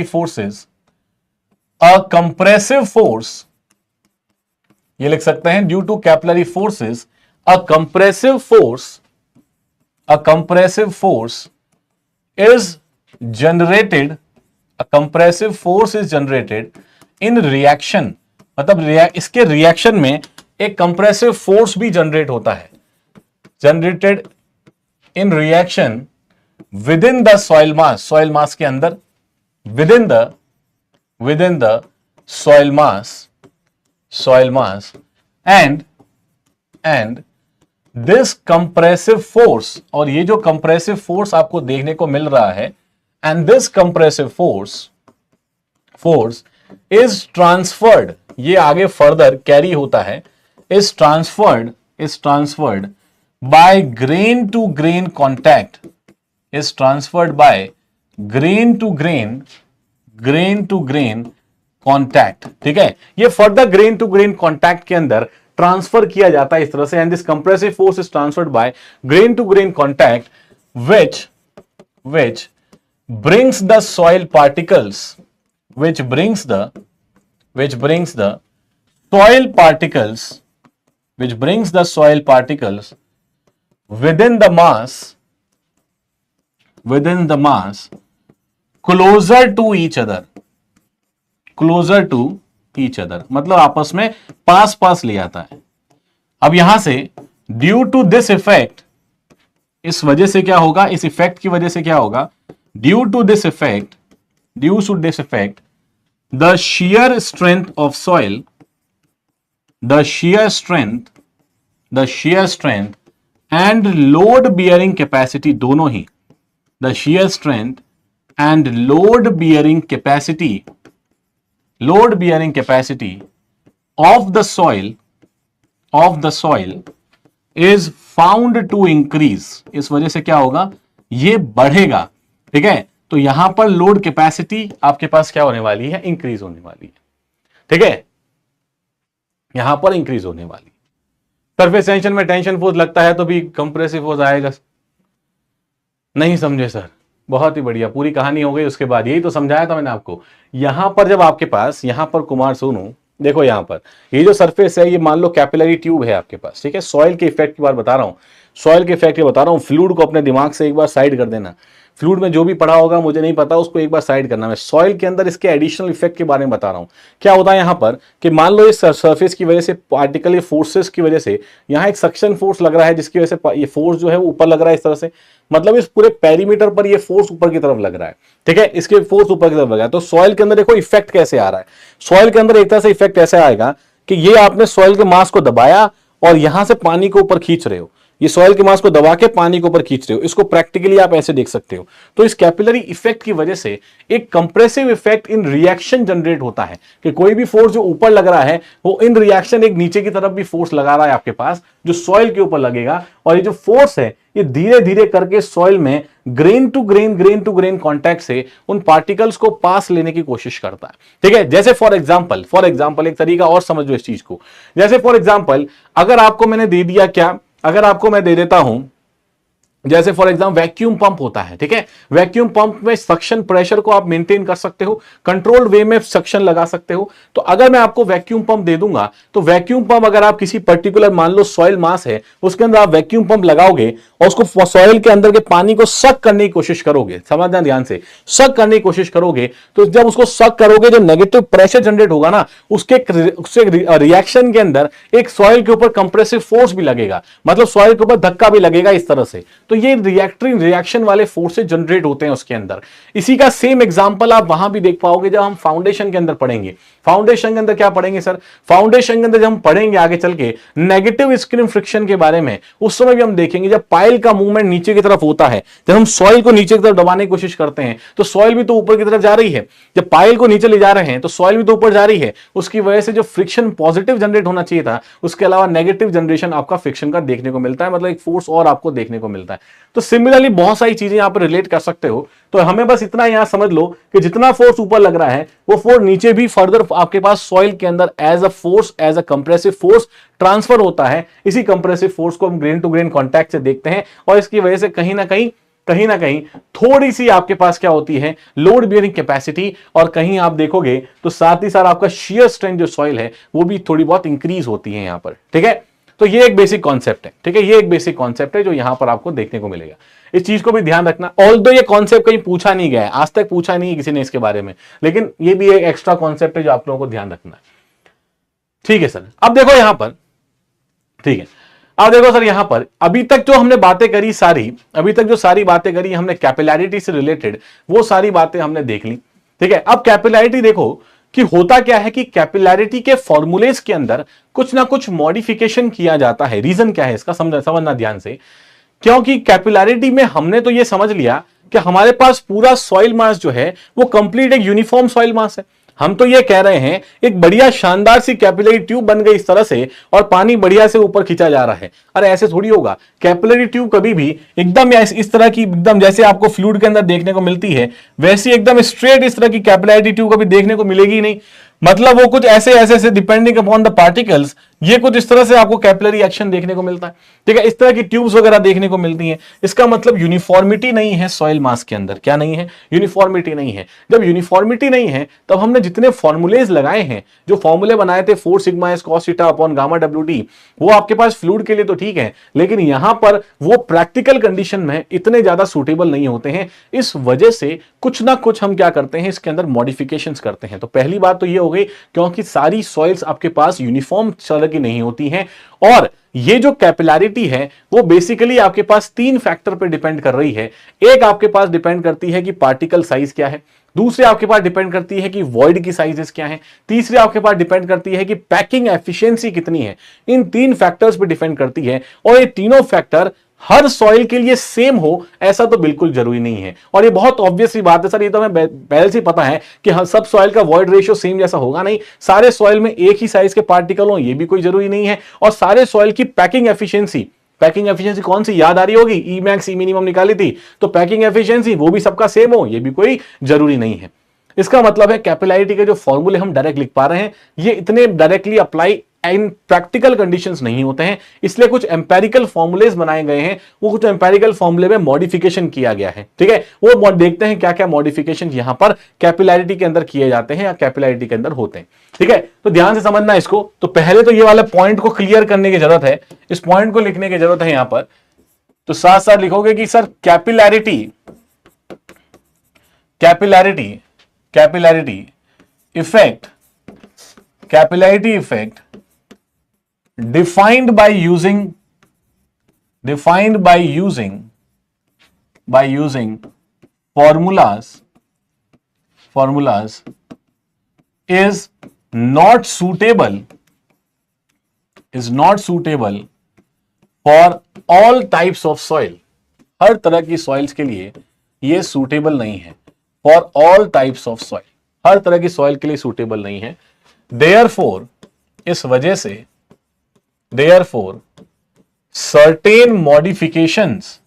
forces a compressive force, ये लिख सकते हैं due to capillary forces a compressive force is generated in reaction। मतलब इसके रिएक्शन में एक कंप्रेसिव फोर्स भी जनरेट होता है, generated in reaction with in the soil मास के अंदर, with in the soil mass and this compressive force, और ये जो कंप्रेसिव फोर्स आपको देखने को मिल रहा है, and this compressive force is transferred, ये आगे फर्दर कैरी होता है, is transferred by grain to grain contact, is transferred by grain to grain contact. ठीक है, ये further grain to grain contact के अंदर ट्रांसफर किया जाता है इस तरह से, and this compressive force is transferred by grain to grain contact which brings the soil particles within the mass closer to each other, मतलब आपस में पास ले आता है। अब यहां से ड्यू टू दिस इफेक्ट, इस वजह से क्या होगा, इस इफेक्ट की वजह से क्या होगा, due to this effect the shear strength of soil, the shear strength and load bearing capacity, दोनों ही, the shear strength and load bearing capacity of the soil is found to increase, इस वजह से क्या होगा, ये बढ़ेगा। ठीक है, तो यहां पर लोड कैपेसिटी आपके पास क्या होने वाली है, इंक्रीज होने वाली है। ठीक है, यहां पर इंक्रीज होने वाली। सरफेस टेंशन में टेंशन फोर्स लगता है तो भी कंप्रेसिव फोर्स आएगा। नहीं समझे सर, बहुत ही बढ़िया, पूरी कहानी हो गई। उसके बाद यही तो समझाया था मैंने आपको। यहां पर जब आपके पास, यहां पर कुमार सोनू देखो, यहां पर ये जो सरफेस है, ये मान लो कैपिलरी ट्यूब है आपके पास। ठीक है, सॉइल के इफेक्ट की बात बता रहा हूं, फ्लूइड को अपने दिमाग से एक बार साइड कर देना। फ्लूइड में जो भी पढ़ा होगा मुझे नहीं पता, उसको एक बार साइड करना। मैं सॉइल के अंदर इसके एडिशनल इफेक्ट के बारे में बता रहा हूं। क्या होता है यहां पर कि मान लो इस सरफेस की वजह से, पार्टिकल फोर्सेस की वजह से यहां एक सक्शन फोर्स लग रहा है, जिसकी वजह से ये फोर्स जो है वो ऊपर लग रहा है इस तरह से, मतलब इस पूरे पेरीमीटर पर ये फोर्स ऊपर की तरफ लग रहा है। ठीक है, इसके फोर्स ऊपर की तरफ लग रहा है। तो सॉइल के अंदर देखो इफेक्ट कैसे आ रहा है। सॉइल के अंदर एक तरह से इफेक्ट ऐसे आएगा कि ये आपने सॉइल के मास को दबाया और यहां से पानी को ऊपर खींच रहे हो, ये सॉइल के मास को दबा के पानी को ऊपर खींच रहे हो। इसको प्रैक्टिकली आप ऐसे देख सकते हो। तो इस कैपिलरी इफेक्ट की वजह से एक compressive effect in reaction generate होता है कि कोई भी फोर्स जो ऊपर लग रहा है वो इन रिएक्शन एक नीचे की तरफ भी फोर्स लगा रहा है आपके पास, जो सॉइल के ऊपर लगेगा। और ये जो फोर्स है ये धीरे धीरे करके सॉइल में ग्रेन टू ग्रेन कॉन्टैक्ट से उन पार्टिकल्स को पास लेने की कोशिश करता है। ठीक है, जैसे फॉर एग्जांपल एक तरीका और समझ लो इस चीज को। जैसे फॉर एग्जांपल अगर आपको मैंने दे दिया, क्या अगर आपको मैं दे देता हूं, जैसे फॉर एग्जांपल वैक्यूम पंप होता है। ठीक है, वैक्यूम पंप में सक्शन प्रेशर को आप मेंटेन कर सकते हो, कंट्रोल्ड वे में सक्शन लगा सकते हो। तो अगर मैं आपको वैक्यूम पंप दे दूंगा, तो वैक्यूम पंप अगर आप किसी पर्टिकुलर, मान लो सॉइल मास है, उसके अंदर आप वैक्यूम पंप लगाओगे और उसको सॉइल के अंदर के पानी को सक करने की कोशिश करोगे, समझना ध्यान से, सक करने की कोशिश करोगे, तो जब उसको सक करोगे, जो नेगेटिव प्रेशर जनरेट होगा ना, उसके रिएक्शन के अंदर एक सॉइल के ऊपर कंप्रेसिव फोर्स भी लगेगा, मतलब सॉइल के ऊपर धक्का भी लगेगा इस तरह से। तो ये रिएक्शन वाले फोर्सेस जनरेट होते हैं उसके अंदर। इसी का सेम एग्जांपल आप वहां भी देख पाओगे जब हम फाउंडेशन के अंदर पढ़ेंगे। फाउंडेशन के अंदर क्या पढ़ेंगे सर, फाउंडेशन के अंदर जब हम पढ़ेंगे आगे चल के नेगेटिव स्क्रीन फ्रिक्शन के बारे में, उस समय भी हम देखेंगे जब पाइल का मूवमेंट नीचे की तरफ होता है, जब हम सॉइल को नीचे की तरफ दबाने की कोशिश करते हैं तो सॉइल भी तो ऊपर की तरफ जा रही है। जब पाइल को नीचे ले जा रहे हैं तो सॉइल भी तो ऊपर जा रही है। उसकी वजह से जो फ्रिक्शन पॉजिटिव जनरेट होना चाहिए था, उसके अलावा नेगेटिव जनरेशन आपका फ्रिक्शन का देखने को मिलता है, मतलब एक फोर्स और आपको देखने को मिलता है। तो सिमिलरली बहुत सारी चीजें यहां पर रिलेट कर सकते हो। तो हमें बस इतना यहां समझ लो कि जितना फोर्स ऊपर लग रहा है वो फोर्स नीचे भी फर्दर आपके पास सॉइल के अंदर as a force, as a compressive force transfer होता है। इसी कंप्रेसिव फोर्स को हम ग्रेन टू ग्रेन कॉन्टैक्ट से देखते हैं और इसकी वजह से कहीं ना कहीं थोड़ी सी आपके पास क्या होती है, लोड बियरिंग कैपेसिटी, और कहीं आप देखोगे तो साथ ही साथ आपका शियर स्ट्रेंथ जो सॉइल है वो भी थोड़ी बहुत इंक्रीज होती है यहां पर। ठीक है, तो ये एक बेसिक कॉन्सेप्ट है। ठीक है, ये एक बेसिक कॉन्सेप्ट है जो यहां पर आपको देखने को मिलेगा। इस चीज को भी ध्यान रखना। ऑल्दो ये कॉन्सेप्ट कहीं पूछा नहीं गया है, आज तक पूछा नहीं है किसी ने इसके बारे में, लेकिन ये भी एक एक्स्ट्रा कॉन्सेप्ट है जो आप लोगों को ध्यान रखना है। ठीक है सर, अब देखो यहां पर, ठीक है, अब देखो सर यहां पर अभी तक जो हमने बातें करी सारी, अभी तक जो सारी बातें करी हमने कैपिलैरिटी से रिलेटेड, वो सारी बातें हमने देख ली। ठीक है, अब कैपिलैरिटी देखो कि होता क्या है कि कैपिलैरिटी के फॉर्मूलेज के अंदर कुछ ना कुछ मॉडिफिकेशन किया जाता है। रीजन क्या है इसका समझना ध्यान से, क्योंकि कैपिलैरिटी में हमने तो ये समझ लिया कि हमारे पास पूरा सॉइल मास जो है वो कंप्लीट एक यूनिफॉर्म सॉइल मास है। हम तो ये कह रहे हैं एक बढ़िया शानदार सी कैपिलरी ट्यूब बन गई इस तरह से और पानी बढ़िया से ऊपर खींचा जा रहा है। अरे ऐसे थोड़ी होगा, कैपिलरी ट्यूब कभी भी एकदम या इस तरह की एकदम जैसे आपको फ्लूइड के अंदर देखने को मिलती है वैसी एकदम स्ट्रेट इस तरह की कैपिलरी ट्यूब कभी देखने को मिलेगी नहीं। मतलब वो कुछ ऐसे ऐसे डिपेंडिंग अपॉन द पार्टिकल्स, ये कुछ इस तरह से आपको कैपिलरी एक्शन देखने को मिलता है। ठीक है, इस तरह की ट्यूब्स वगैरह देखने को मिलती हैं। इसका मतलब यूनिफॉर्मिटी नहीं है सॉइल मास के अंदर। क्या नहीं है? यूनिफॉर्मिटी नहीं है। जब यूनिफॉर्मिटी नहीं है तब हमने जितने फॉर्मूलेज लगाए हैं, जो फॉर्मूले बनाए थे 4 sigma S cos theta upon gamma W D, वो आपके पास फ्लूइड के लिए तो ठीक है, लेकिन यहां पर वो प्रैक्टिकल कंडीशन में इतने ज्यादा सूटेबल नहीं होते हैं। इस वजह से कुछ ना कुछ हम क्या करते हैं, इसके अंदर मॉडिफिकेशंस करते हैं। तो पहली बात तो ये हो गई, क्योंकि सारी सॉइल्स आपके पास यूनिफॉर्म तरह की नहीं होती हैं, और ये जो कैपिलैरिटी है वो बेसिकली आपके पास 3 फैक्टर पे डिपेंड कर रही है। एक आपके पास डिपेंड करती है कि पार्टिकल साइज क्या है, दूसरे आपके पास डिपेंड करती है कि वॉइड की साइजेस क्या है, तीसरे आपके पास डिपेंड करती है कि पैकिंग एफिशिएंसी कितनी है। इन 3 फैक्टर्स पे डिपेंड करती है, और ये तीनों फैक्टर हर सॉइल के लिए सेम हो ऐसा तो बिल्कुल जरूरी नहीं है। और ये बहुत ऑब्वियस सी बात है सर, ये तो हमें पहले से पता है कि हर सब सॉइल का वॉइड रेशियो सेम जैसा होगा नहीं, सारे सॉइल में एक ही साइज के पार्टिकल हो ये भी कोई जरूरी नहीं है, और सारे सॉइल की पैकिंग एफिशिएंसी कौन सी याद आ रही होगी, ई मैक्स ई मिनिमम निकाली थी, तो पैकिंग एफिशिएंसी वो भी सबका सेम हो ये भी कोई जरूरी नहीं है। इसका मतलब है कैपिलैरिटी के जो फॉर्मूले हम डायरेक्ट लिख पा रहे हैं ये इतने directly apply in practical conditions नहीं होते हैं, इसलिए कुछ एम्पेरिकल फॉर्मूलेज बनाए गए हैं, वो कुछ एम्पेरिकल फॉर्मूले में मॉडिफिकेशन किया गया है। ठीक है, वो देखते हैं क्या क्या मॉडिफिकेशन यहां पर कैपिलैरिटी के अंदर किए जाते हैं या कैपिलैरिटी के अंदर होते हैं। ठीक है, तो ध्यान से समझना इसको। तो पहले तो ये वाले पॉइंट को क्लियर करने की जरूरत है, इस पॉइंट को लिखने की जरूरत है यहां पर। तो साथ साथ लिखोगे कि sir capillarity effect defined by using formulas is not suitable for all types of soil। हर तरह की सॉइल्स के लिए ये सूटेबल नहीं है। For all types of soil, हर तरह की सॉइल के लिए सूटेबल नहीं है। देयरफॉर, इस वजह से Therefore, certain modifications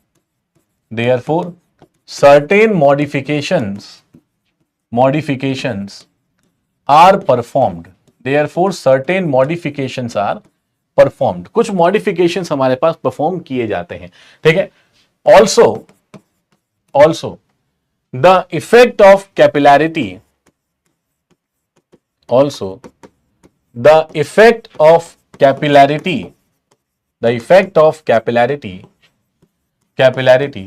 are performed। कुछ modifications हमारे पास परफॉर्म किए जाते हैं। ठीक है, also the effect of capillarity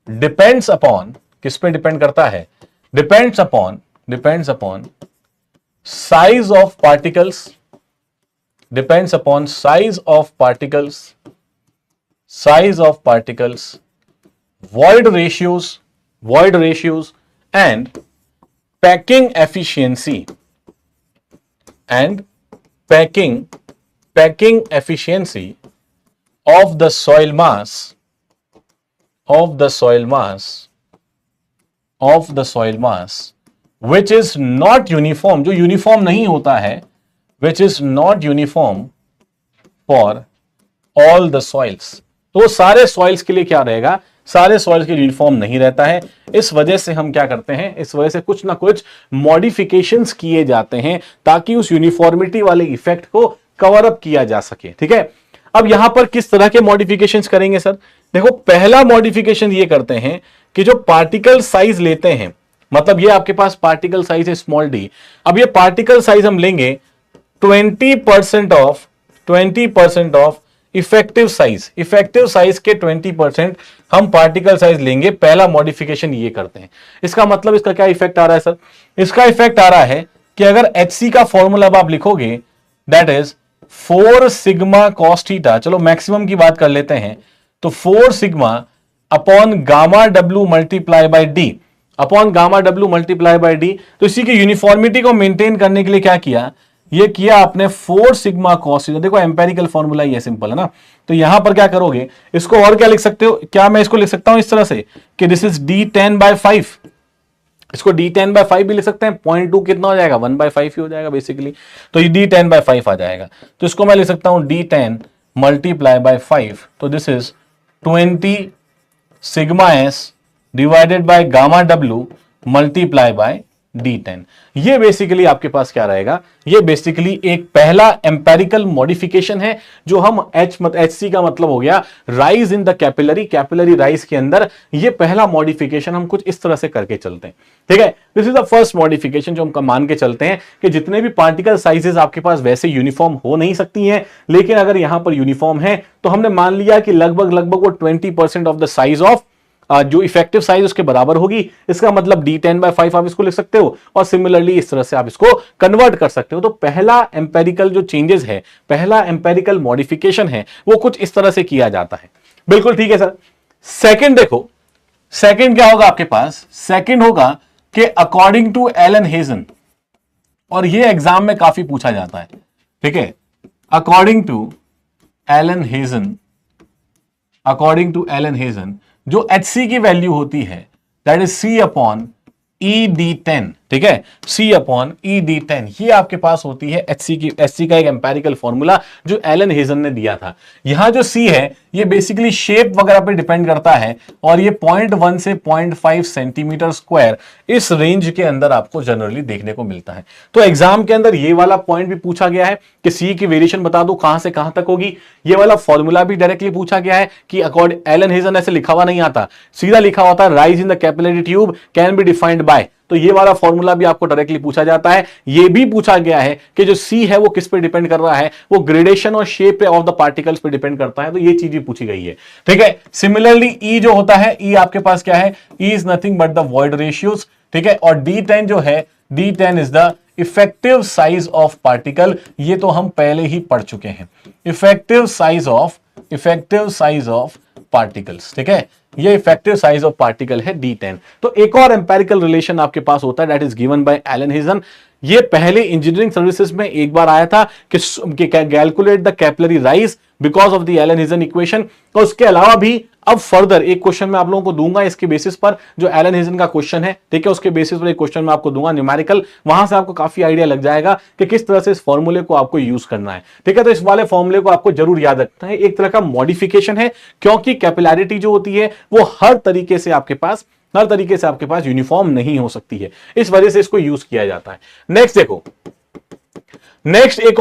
depends upon, किस पे डिपेंड करता है? depends upon size of particles, void ratios and packing efficiency of the soil mass which is not uniform, जो यूनिफॉर्म नहीं होता है, which is not uniform for all the soils। तो सारे सॉइल्स के लिए क्या रहेगा? सारे सॉइल्स के यूनिफॉर्म नहीं रहता है। इस वजह से हम क्या करते हैं, इस वजह से कुछ ना कुछ मॉडिफिकेशंस किए जाते हैं ताकि उस यूनिफॉर्मिटी वाले इफेक्ट को कवर अप किया जा सके। ठीक है, अब यहां पर किस तरह के मॉडिफिकेशंस करेंगे सर? देखो, पहला मॉडिफिकेशन ये करते हैं कि जो पार्टिकल साइज लेते हैं, मतलब ये आपके पास पार्टिकल साइज है स्मॉल डी। अब ये पार्टिकल साइज हम लेंगे 20% ऑफ इफेक्टिव साइज के 20% हम पार्टिकल साइज लेंगे। पहला मॉडिफिकेशन ये करते हैं। इसका मतलब इसका क्या इफेक्ट आ रहा है सर? इसका इफेक्ट आ रहा है कि अगर HC का फॉर्मूला अब आप लिखोगे that is 4 sigma cos theta, चलो मैक्सिमम की बात कर लेते हैं, तो 4 sigma upon gamma W multiply bye D. तो इसी की यूनिफॉर्मिटी को मेंटेन करने के लिए क्या किया ये किया आपने 4 सिग्मा कॉस थीटा। देखो एम्पेरिकल फॉर्मूला ही है, सिंपल है ना। तो यहां पर क्या करोगे, इसको और क्या लिख सकते हो, क्या मैं इसको लिख सकता हूं इस तरह से कि दिस इज d10/5। इसको d10/5 भी लिख सकते हैं। 0.2 कितना हो जाएगा, 1/5 ही हो जाएगा बेसिकली। तो ये d10/5 आ जाएगा। तो इसको मैं लिख सकता हूं d10 मल्टीप्लाई बाय 5। तो this is 20 sigma s divided by gamma w multiply by d10। ये बेसिकली आपके पास क्या रहेगा, ये बेसिकली एक पहला एम्पेरिकल मॉडिफिकेशन है जो हम HC का मतलब हो गया rise in the capillary rise के अंदर। ये पहला मॉडिफिकेशन हम कुछ इस तरह से करके चलते हैं, ठीक है। This is the first modification जो हम मान के चलते हैं कि जितने भी पार्टिकल साइजेस आपके पास वैसे यूनिफॉर्म हो नहीं सकती हैं, लेकिन अगर यहां पर यूनिफॉर्म है तो हमने मान लिया कि लगभग वो 20% ऑफ द साइज ऑफ जो इफेक्टिव साइज उसके बराबर होगी। इसका मतलब d10/5 आप इसको लिख सकते हो, और सिमिलरली इस तरह से आप इसको कन्वर्ट कर सकते हो। तो पहला एम्पेरिकल जो चेंजेस है, पहला एम्पेरिकल मॉडिफिकेशन है, वो कुछ इस तरह से किया जाता है। बिल्कुल ठीक है सर। सेकंड देखो, सेकंड क्या होगा आपके पास, सेकंड होगा कि अकॉर्डिंग टू एलन हेजन, और ये एग्जाम में काफी पूछा जाता है, ठीक है। अकॉर्डिंग टू एलन हेजन जो HC की वैल्यू होती है दैट इज C/ED10, ठीक है, C/ED10। ये आपके पास होती है HC का एक एम्पेरिकल फॉर्मूला जो एलन हेजन ने दिया था। यहां जो C है ये बेसिकली शेप वगैरह पे डिपेंड करता है, और ये 0.1 से 0.5 सेंटीमीटर स्क्वायर इस रेंज के अंदर आपको जनरली देखने को मिलता है। तो एग्जाम के अंदर ये वाला पॉइंट भी पूछा गया है कि C की वेरिएशन बता दो कहां से कहां तक होगी। ये वाला फॉर्मूला भी डायरेक्टली पूछा गया है कि अकॉर्डिंग एलन हेजन, ऐसे लिखा हुआ नहीं आता, सीधा लिखा होता है rise in the capillary tube can be defined by. तो ये वाला फॉर्मूला भी आपको डायरेक्टली पूछा जाता है। ये भी पूछा गया है कि जो C है वो किस पे डिपेंड कर रहा है, वो ग्रेडेशन और शेप ऑफ द पार्टिकल्स पे डिपेंड करता है। तो ये चीज भी पूछी गई है, ठीक है। सिमिलरली E जो होता है, E आपके पास क्या है, E is nothing but the void ratios, ठीक है। और D10 जो है, D10 is the effective size of particle. ये तो हम पहले ही पढ़ चुके हैं, इफेक्टिव साइज ऑफ पार्टिकल्स, ठीक है। ये इफेक्टिव साइज ऑफ पार्टिकल है D10। तो एक और एम्पेरिकल रिलेशन आपके पास होता है that is given by Elon हेजन। ये पहले इंजीनियरिंग सर्विसेज में एक बार आया था कि calculate the capillary rise because of the Elon हेजन equation. तो उसके अलावा भी अब फर्दर एक क्वेश्चन मैं आप लोगों को दूंगा इसके बेसिस पर, जो एलन हेजन का क्वेश्चन है, ठीक है, उसके बेसिस पर एक क्वेश्चन मैं आपको दूंगा न्यूमेरिकल। वहां से आपको काफी आइडिया लग जाएगा कि किस तरह से इस फॉर्मूले को आपको यूज करना है, ठीक है। तो इस वाले फॉर्मूले को आपको जरूर याद रखना है, एक तरह का मॉडिफिकेशन है, क्योंकि कैपिलैरिटी जो होती है वो हर तरीके से आपके पास यूनिफॉर्म नहीं हो सकती है, इस वजह से इसको यूज किया जाता है। नेक्स्ट एक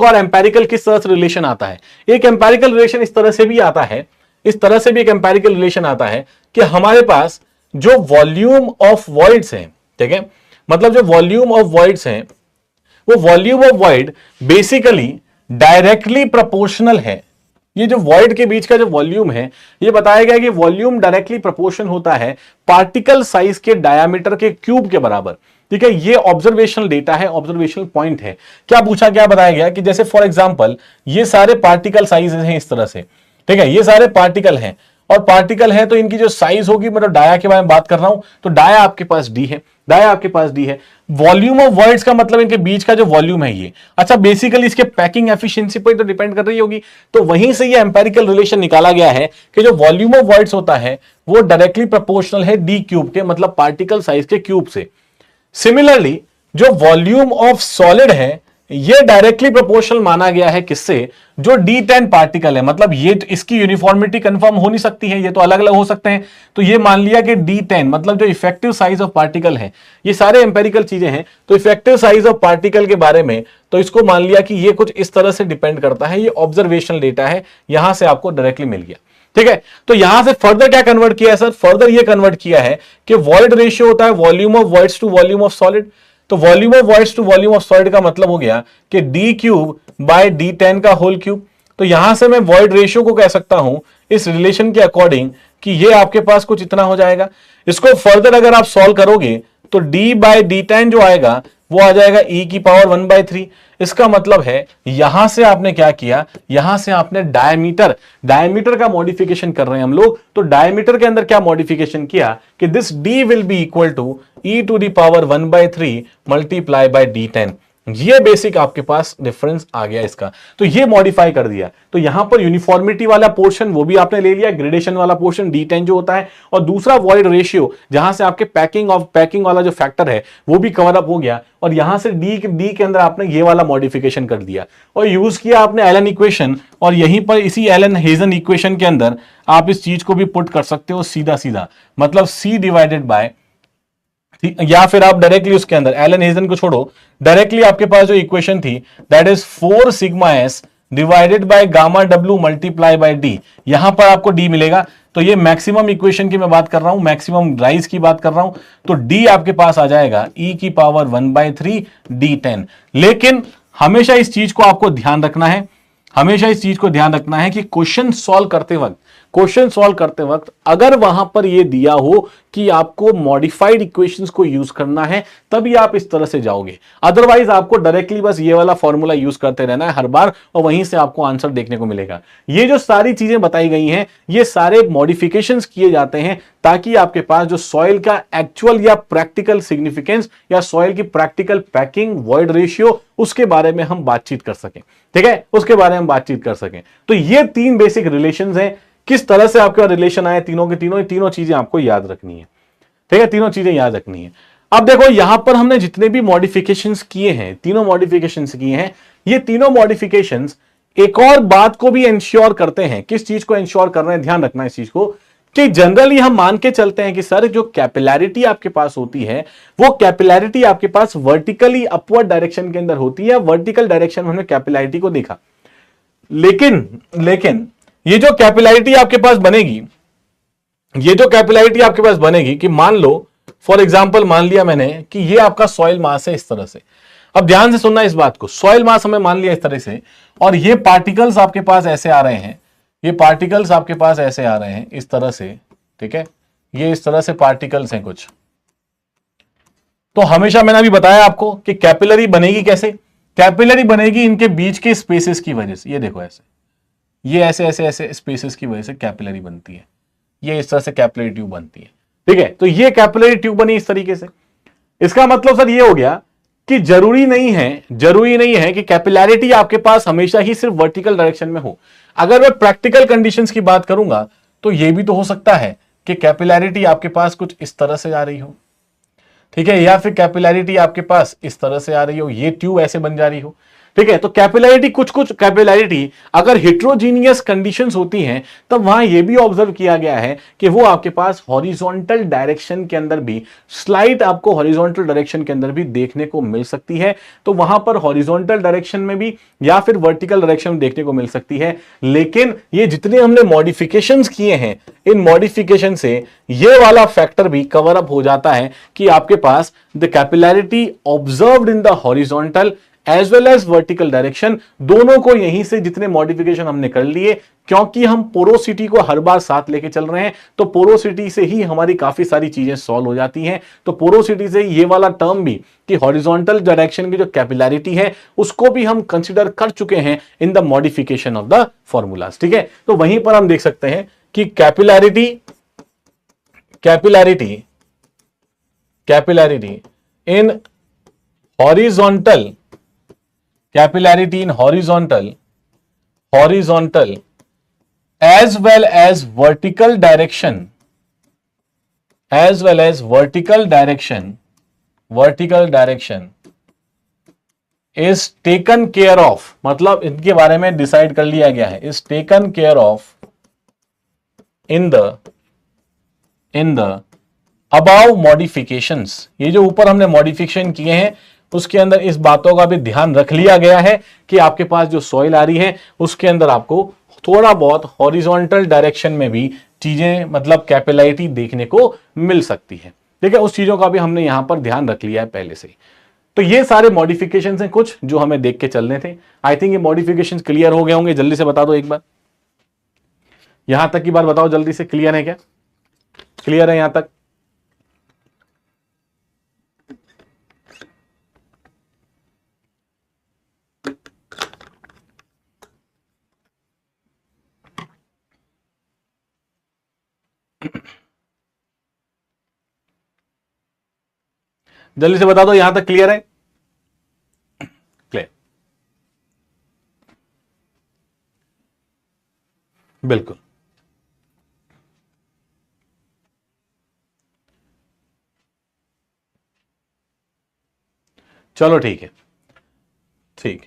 और एम्पेरिकल किस तरह से रिलेशन आता है। एक एम्पेरिकल रिलेशन इस तरह से भी आता है, एक एम्पेरिकल रिलेशन आता है कि हमारे पास जो वॉल्यूम ऑफ वॉइड्स हैं, ठीक है, मतलब जो वॉल्यूम ऑफ वॉइड्स हैं, वो volume of void basically directly proportional है। ये जो वॉइड के बीच का जो वॉल्यूम है, ये बताया गया कि वॉल्यूम डायरेक्टली प्रोपोर्शन होता है पार्टिकल साइज के डायामीटर के क्यूब के बराबर, ठीक है। ये ऑब्जर्वेशनल डेटा है, ऑब्जर्वेशनल पॉइंट है। क्या पूछा, क्या बताया गया कि जैसे फॉर एग्जांपल ये सारे पार्टिकल साइजेस हैं इस तरह से, ठीक है, ये सारे पार्टिकल हैं, और पार्टिकल है तो इनकी जो साइज होगी, मतलब डाया के बारे में बात कर रहा हूं, तो डाया आपके पास D है, वॉल्यूम ऑफ वर्ड्स का मतलब इनके बीच का जो वॉल्यूम है ये, अच्छा, बेसिकली इसके पैकिंग एफिशिएंसी पर तो डिपेंड कर रही होगी। तो वहीं से ये एम्पेरिकल रिलेशन निकाला गया है कि जो वॉल्यूम ऑफ वर्ड्स होता है वो डायरेक्टली प्रोपोर्शनल है D क्यूब के, मतलब पार्टिकल साइज के क्यूब से। सिमिलरली जो वॉल्यूम ऑफ सॉलिड है ये डायरेक्टली प्रोपोर्शनल माना गया है किससे, जो D10 पार्टिकल है, मतलब ये तो इसकी यूनिफॉर्मिटी कंफर्म हो नहीं सकती है, ये तो अलग अलग हो सकते हैं। तो ये मान लिया कि D10 मतलब जो इफेक्टिव साइज ऑफ पार्टिकल है, ये सारे एम्पेरिकल चीजें हैं। तो इफेक्टिव साइज ऑफ पार्टिकल के बारे में तो इसको मान लिया कि ये कुछ इस तरह से डिपेंड करता है, ये ऑब्जर्वेशनल डेटा है, यहां से आपको डायरेक्टली मिल गया, ठीक है। तो यहां से फर्दर क्या कन्वर्ट किया है सर, फर्दर ये कन्वर्ट किया है कि वॉइड रेशियो होता है volume of voids to volume of solid. तो volume of voids to volume of solid का मतलब हो गया कि D³ बाय D10 का होल क्यूब। तो यहां से मैं वॉइड रेशियो को कह सकता हूं इस रिलेशन के अकॉर्डिंग कि ये आपके पास कुछ इतना हो जाएगा। इसको फर्दर अगर आप सॉल्व करोगे तो D/D10 जो आएगा वो आ जाएगा E⁻⁴। इसका मतलब है यहां से आपने क्या किया, यहां से आपने डायमीटर का मॉडिफिकेशन कर रहे हैं हम लोग। तो डायमीटर के अंदर क्या मॉडिफिकेशन किया कि this D will be equal to E⁻⁴ multiply by D10। ये बेसिक आपके पास डिफरेंस आ गया इसका, तो ये मॉडिफाई कर दिया। तो यहां पर यूनिफॉर्मिटी वाला पोर्शन वो भी आपने ले लिया, ग्रेडेशन वाला पोर्शन D10 जो होता है, और दूसरा वॉइड रेशियो जहां से आपके पैकिंग वाला जो फैक्टर है वो भी कवर अप हो गया, और यहां से डी के अंदर आपने ये वाला मॉडिफिकेशन कर दिया और यूज किया आपने एलन इक्वेशन, और यहीं पर इसी एलन हेजन इक्वेशन के अंदर आप इस चीज को भी पुट कर सकते हो सीधा सीधा, मतलब C डिवाइडेड बाय, या फिर आप डायरेक्टली उसके अंदर एलन हेजन को छोड़ो, डायरेक्टली आपके पास जो इक्वेशन थी that is 4 sigma S divided by gamma W multiply bye D, यहां पर आपको डी मिलेगा। तो ये मैक्सिमम इक्वेशन की मैं बात कर रहा हूं, मैक्सिमम राइज की बात कर रहा हूं, तो डी आपके पास आ जाएगा e की पावर 1/3 D10। लेकिन हमेशा इस चीज को आपको ध्यान रखना है, हमेशा इस चीज को ध्यान रखना है कि क्वेश्चन सॉल्व करते वक्त अगर वहां पर यह दिया हो कि आपको मॉडिफाइड इक्वेशंस को यूज करना है, तभी आप इस तरह से जाओगे। अदरवाइज आपको डायरेक्टली बस ये वाला फॉर्मूला यूज करते रहना है हर बार, और वहीं से आपको आंसर देखने को मिलेगा। ये जो सारी चीजें बताई गई हैं, ये सारे मॉडिफिकेशंस किए जाते हैं ताकि आपके पास जो सॉइल का एक्चुअल या प्रैक्टिकल सिग्निफिकेंस या सॉइल की प्रैक्टिकल पैकिंग, वॉइड रेशियो, उसके बारे में हम बातचीत कर सकें। ठीक है, उसके बारे में बातचीत कर सकें। तो ये 3 बेसिक रिलेशंस हैं। किस तरह से आपके रिलेशन आए तीनों के तीनों चीजें आपको याद रखनी है। ठीक है, तीनों चीजें याद रखनी है। अब देखो यहां पर हमने जितने भी मॉडिफिकेशंस किए हैं, तीनों मॉडिफिकेशंस किए हैं, ये तीनों मॉडिफिकेशंस एक और बात को भी इंश्योर करते हैं। किस चीज को इंश्योर कर रहे हैं, ध्यान रखना इस चीज को, कि जनरली हम मान के चलते हैं कि सर जो कैपिलैरिटी आपके पास होती है, वो कैपिलैरिटी आपके पास वर्टिकली अपवर्ड डायरेक्शन के अंदर होती है। वर्टिकल डायरेक्शन में हमने कैपिलैरिटी को देखा, लेकिन ये जो कैपिलैरिटी आपके पास बनेगी, ये जो कैपिलैरिटी आपके पास बनेगी कि मान लो फॉर एग्जांपल मान लिया मैंने कि ये आपका सॉइल मास है इस तरह से। अब ध्यान से सुनना इस बात को, सॉइल मास हमें मान लिया इस तरह से, और ये पार्टिकल्स आपके पास ऐसे आ रहे हैं, ये पार्टिकल्स आपके पास ऐसे आ रहे हैं इस तरह से। ठीक है, ये इस तरह से पार्टिकल्स हैं कुछ। तो हमेशा मैंने अभी बताया आपको कि कैपिलरी बनेगी कैसे, कैपिलरी बनेगी इनके बीच के स्पेसेस की वजह से। ये देखो ऐसे, ये ऐसे ऐसे ऐसे स्पेसेस की वजह से कैपिलरी बनती है, ये इस तरह से कैपिलरी ट्यूब बनती है। ठीक है, तो ये कैपिलरी ट्यूब बनी इस तरीके से। इसका मतलब सर ये हो गया कि जरूरी नहीं है कि कैपिलैरिटी आपके पास हमेशा ही सिर्फ वर्टिकल डायरेक्शन में हो। अगर मैं प्रैक्टिकल कंडीशंस की बात करूंगा तो यह भी तो हो सकता है कि कैपिलैरिटी आपके पास कुछ इस तरह से आ रही हो, ठीक है, या फिर कैपिलैरिटी आपके पास इस तरह से आ रही हो, ये ट्यूब ऐसे बन जा रही हो। ठीक है, तो कैपिलैरिटी कुछ कैपिलैरिटी अगर हेट्रोजीनियस कंडीशंस होती हैं, तब वहां यह भी ऑब्जर्व किया गया है कि वो आपके पास हॉरिजॉन्टल डायरेक्शन के अंदर भी, स्लाइट आपको हॉरिजॉन्टल डायरेक्शन के अंदर भी देखने को मिल सकती है। तो वहां पर हॉरिजॉन्टल डायरेक्शन में भी या फिर वर्टिकल डायरेक्शन में देखने को मिल सकती है। लेकिन ये जितने हमने मॉडिफिकेशंस किए हैं, इन मॉडिफिकेशन से ये वाला फैक्टर भी कवर अप हो जाता है कि आपके पास the capillarity observed in the horizontal as well as vertical direction, दोनों को यहीं से जितने मॉडिफिकेशन हमने कर लिए, क्योंकि हम पोरोसिटी को हर बार साथ लेके चल रहे हैं, तो पोरोसिटी से ही हमारी काफी सारी चीजें सॉल्व हो जाती हैं। तो पोरोसिटी से ये वाला टर्म भी कि हॉरिजॉन्टल डायरेक्शन की जो कैपिलैरिटी है उसको भी हम कंसीडर कर चुके हैं in the modification of the formulas. ठीक है, तो वहीं पर हम देख सकते हैं कि capillarity in horizontal, capillarity in horizontal as well as vertical direction is taken care of, मतलब इनके बारे में डिसाइड कर लिया गया है, is taken care of in the above modifications। ये जो ऊपर हमने मॉडिफिकेशन किए हैं उसके अंदर इस बातों का भी ध्यान रख लिया गया है कि आपके पास जो सॉइल आ रही है उसके अंदर आपको थोड़ा बहुत हॉरिजॉन्टल डायरेक्शन में भी चीजें, मतलब कैपिलैरिटी देखने को मिल सकती है। ठीक है, उस चीजों का भी हमने यहां पर ध्यान रख लिया है पहले से ही। तो ये सारे मॉडिफिकेशंस हैं कुछ जो हमें देख के चलने थे। आई थिंक ये मॉडिफिकेशंस क्लियर हो गए होंगे। जल्दी से बता दो एक बार, यहां तक की बात बताओ जल्दी से, क्लियर है क्या? क्लियर है यहां तक? जल्दी से बता दो यहां तक क्लियर है? बिल्कुल। चलो ठीक है, ठीक।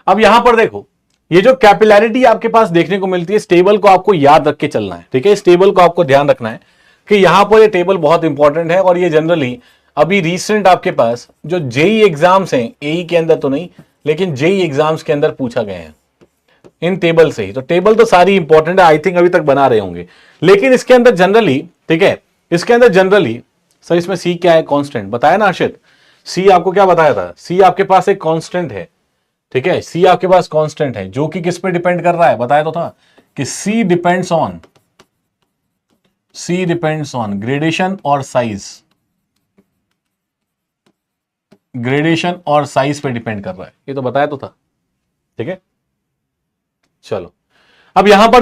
अब यहां पर देखो, ये जो कैपिलैरिटी आपके पास देखने को मिलती है, इस टेबल को आपको याद रख के चलना है, ठीक है। इस टेबल को आपको ध्यान रखना है कि यहां पर ये टेबल बहुत इंपॉर्टेंट है, और ये जनरली अभी रीसेंट आपके पास जो जेई एग्जाम्स हैं, एई के अंदर तो नहीं, लेकिन जेई एग्जाम्स के अंदर पूछा गया है इन टेबल से ही। तो टेबल तो सारी इंपॉर्टेंट है, आई थिंक अभी तक बना रहे होंगे, लेकिन इसके अंदर जनरली, ठीक है, इसके अंदर जनरली, सर इसमें सी क्या है, कांस्टेंट बताया ना हर्षित। सी आपको क्या बताया था, सी आपके पास एक कांस्टेंट है, ठीक है। सी आपके पास कांस्टेंट है जो कि किस पे डिपेंड कर रहा है, बताया तो था कि सी डिपेंड्स ऑन ग्रेडेशन और साइज, ग्रेडेशन और साइज पे डिपेंड कर रहा है, ये तो बताया तो था, ठीक है। चलो अब यहां पर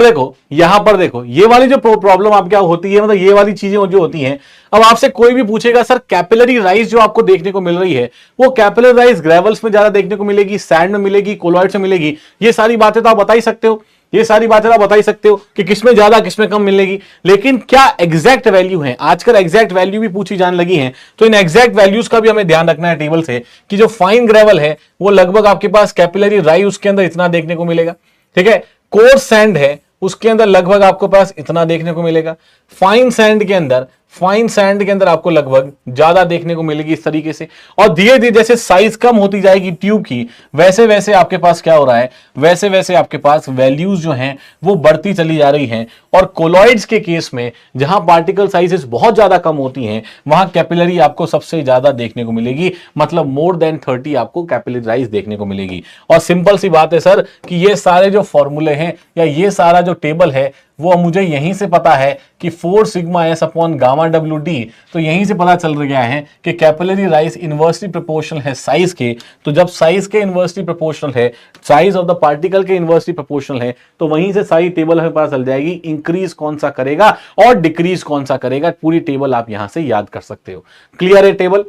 देखो ये वाली जो प्रॉब्लम आप क्या होती है, मतलब ये वाली चीजें जो होती हैं, अब आपसे कोई भी पूछेगा सर कैपिलरी राइज जो आपको देखने को मिल रही है, वो कैपिलरी राइज ग्रेवल्स में ज्यादा देखने को मिलेगी, सैंड में मिलेगी, कोलॉइड्स में मिलेगी, ये सारी बातें तो आप बता ही सकते हो, ये सारी बातें आप बता ही सकते हो कि किसमें ज्यादा किसमें कम मिलेगी। लेकिन क्या एग्जैक्ट वैल्यू है, आजकल एग्जैक्ट वैल्यू भी पूछी जाने लगी है, तो इन एग्जैक्ट वैल्यूज का भी हमें ध्यान रखना है टेबल से, कि जो फाइन ग्रेवल है वो लगभग आपके पास कैपिलरी राइज उसके अंदर इतना देखने को मिलेगा, ठीक है। कोर्स सैंड है उसके अंदर लगभग आपको पास इतना देखने को मिलेगा, फाइन सैंड के अंदर आपको लगभग ज्यादा देखने को मिलेगी इस तरीके से। और धीरे धीरे जैसे साइज कम होती जाएगी ट्यूब की, वैसे वैसे आपके पास क्या हो रहा है, वैसे वैसे आपके पास वैल्यूज जो हैं वो बढ़ती चली जा रही हैं। और कोलॉइड्स के केस में जहां पार्टिकल साइजेस बहुत ज्यादा कम होती हैं, वहां कैपिलरी आपको सबसे ज्यादा देखने को मिलेगी, मतलब मोर देन 30 आपको कैपिलरी राइज देखने को मिलेगी। और सिंपल सी बात है सर कि ये सारे जो फॉर्मूले हैं या ये सारा जो टेबल है वो मुझे यहीं से पता है कि 4 sigma S upon gamma W D, तो यहीं से पता चल गया है कि कैपिलरी राइज इनवर्सली प्रोपोर्शनल है साइज के। तो जब साइज के इनवर्सली प्रोपोर्शनल है, साइज ऑफ द पार्टिकल के इनवर्सली प्रोपोर्शनल है, तो वहीं से सारी टेबल हमें पता चल जाएगी, इंक्रीज कौन सा करेगा और डिक्रीज कौन सा करेगा। पूरी टेबल आप यहां से याद कर सकते हो। क्लियर है टेबल,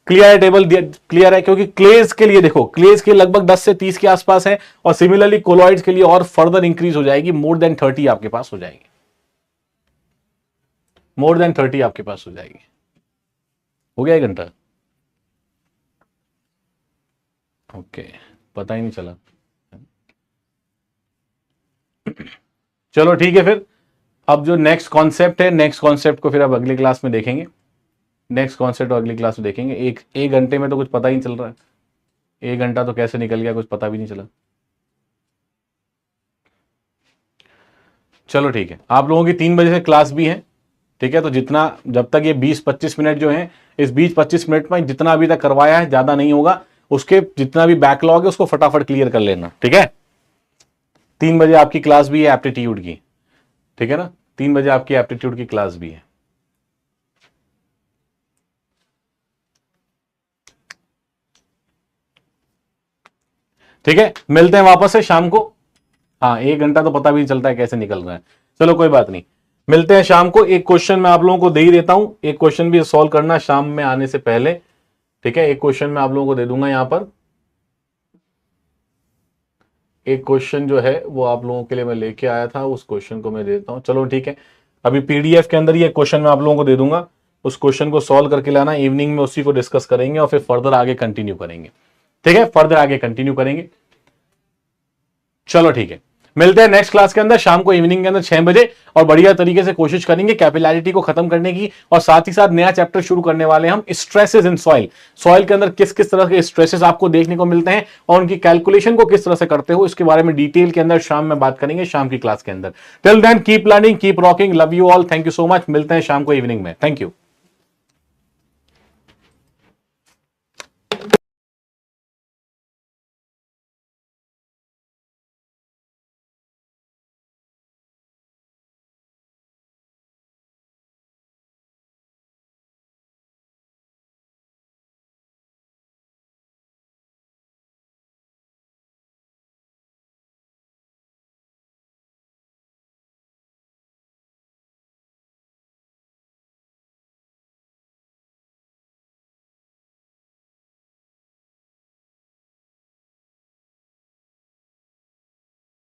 क्लियर है, क्योंकि क्लेज के लिए देखो, क्लेज के लगभग 10 से 30 के आसपास है, और सिमिलरली कोलॉइड्स के लिए और फर्दर इंक्रीज हो जाएगी, मोर देन 30 आपके पास हो जाएगी, मोर देन 30 आपके पास हो जाएगी। हो गया 1 घंटा, ओके, पता ही नहीं चला। चलो ठीक है, फिर अब जो नेक्स्ट कॉन्सेप्ट है, नेक्स्ट कॉन्सेप्ट को फिर अब अगली क्लास में देखेंगे, नेक्स्ट कॉन्सेप्ट अगली क्लास में देखेंगे। एक घंटे में तो कुछ पता ही नहीं चल रहा है, 1 घंटा तो कैसे निकल गया कुछ पता भी नहीं चला। चलो ठीक है, आप लोगों की 3 बजे से क्लास भी है, ठीक है। तो जितना, जब तक ये 20-25 मिनट जो है, इस 20-25 मिनट में जितना अभी तक करवाया है ज्यादा नहीं होगा, उसके जितना भी बैकलॉग है उसको फटाफट क्लियर कर लेना, ठीक है। 3 बजे आपकी क्लास भी है एप्टीट्यूड की, ठीक है ना, 3 बजे आपकी एप्टीट्यूड की क्लास भी है। ठीक है, मिलते हैं वापस से शाम को। हाँ, 1 घंटा तो पता भी नहीं चलता है कैसे निकल रहा है। चलो कोई बात नहीं, मिलते हैं शाम को। एक क्वेश्चन मैं आप लोगों को दे ही देता हूं, एक क्वेश्चन भी सॉल्व करना शाम में आने से पहले, ठीक है। एक क्वेश्चन मैं आप लोगों को दे दूंगा यहां पर, एक क्वेश्चन जो है वो आप लोगों के लिए मैं लेके आया था, उस क्वेश्चन को मैं देता हूं। चलो ठीक है, अभी पीडीएफ के अंदर ही एक क्वेश्चन मैं आप लोगों को दे दूंगा, उस क्वेश्चन को सॉल्व करके लाना, इवनिंग में उसी को डिस्कस करेंगे और फिर फर्दर आगे कंटिन्यू करेंगे, ठीक है, फर्दर आगे कंटिन्यू करेंगे। चलो ठीक है, मिलते हैं नेक्स्ट क्लास के अंदर शाम को, इवनिंग के अंदर 6 बजे, और बढ़िया तरीके से कोशिश करेंगे कैपिलैरिटी को खत्म करने की। और साथ ही साथ नया चैप्टर शुरू करने वाले हैं हम, स्ट्रेसेस इन सॉइल। सॉइल के अंदर किस किस तरह के स्ट्रेसेस आपको देखने को मिलते हैं और उनकी कैलकुलेशन को किस तरह से करते हो, इसके बारे में डिटेल के अंदर शाम में बात करेंगे, शाम की क्लास के अंदर। Till then keep learning, keep rocking, love you all, thank you so much. मिलते हैं शाम को इवनिंग में, थैंक यू।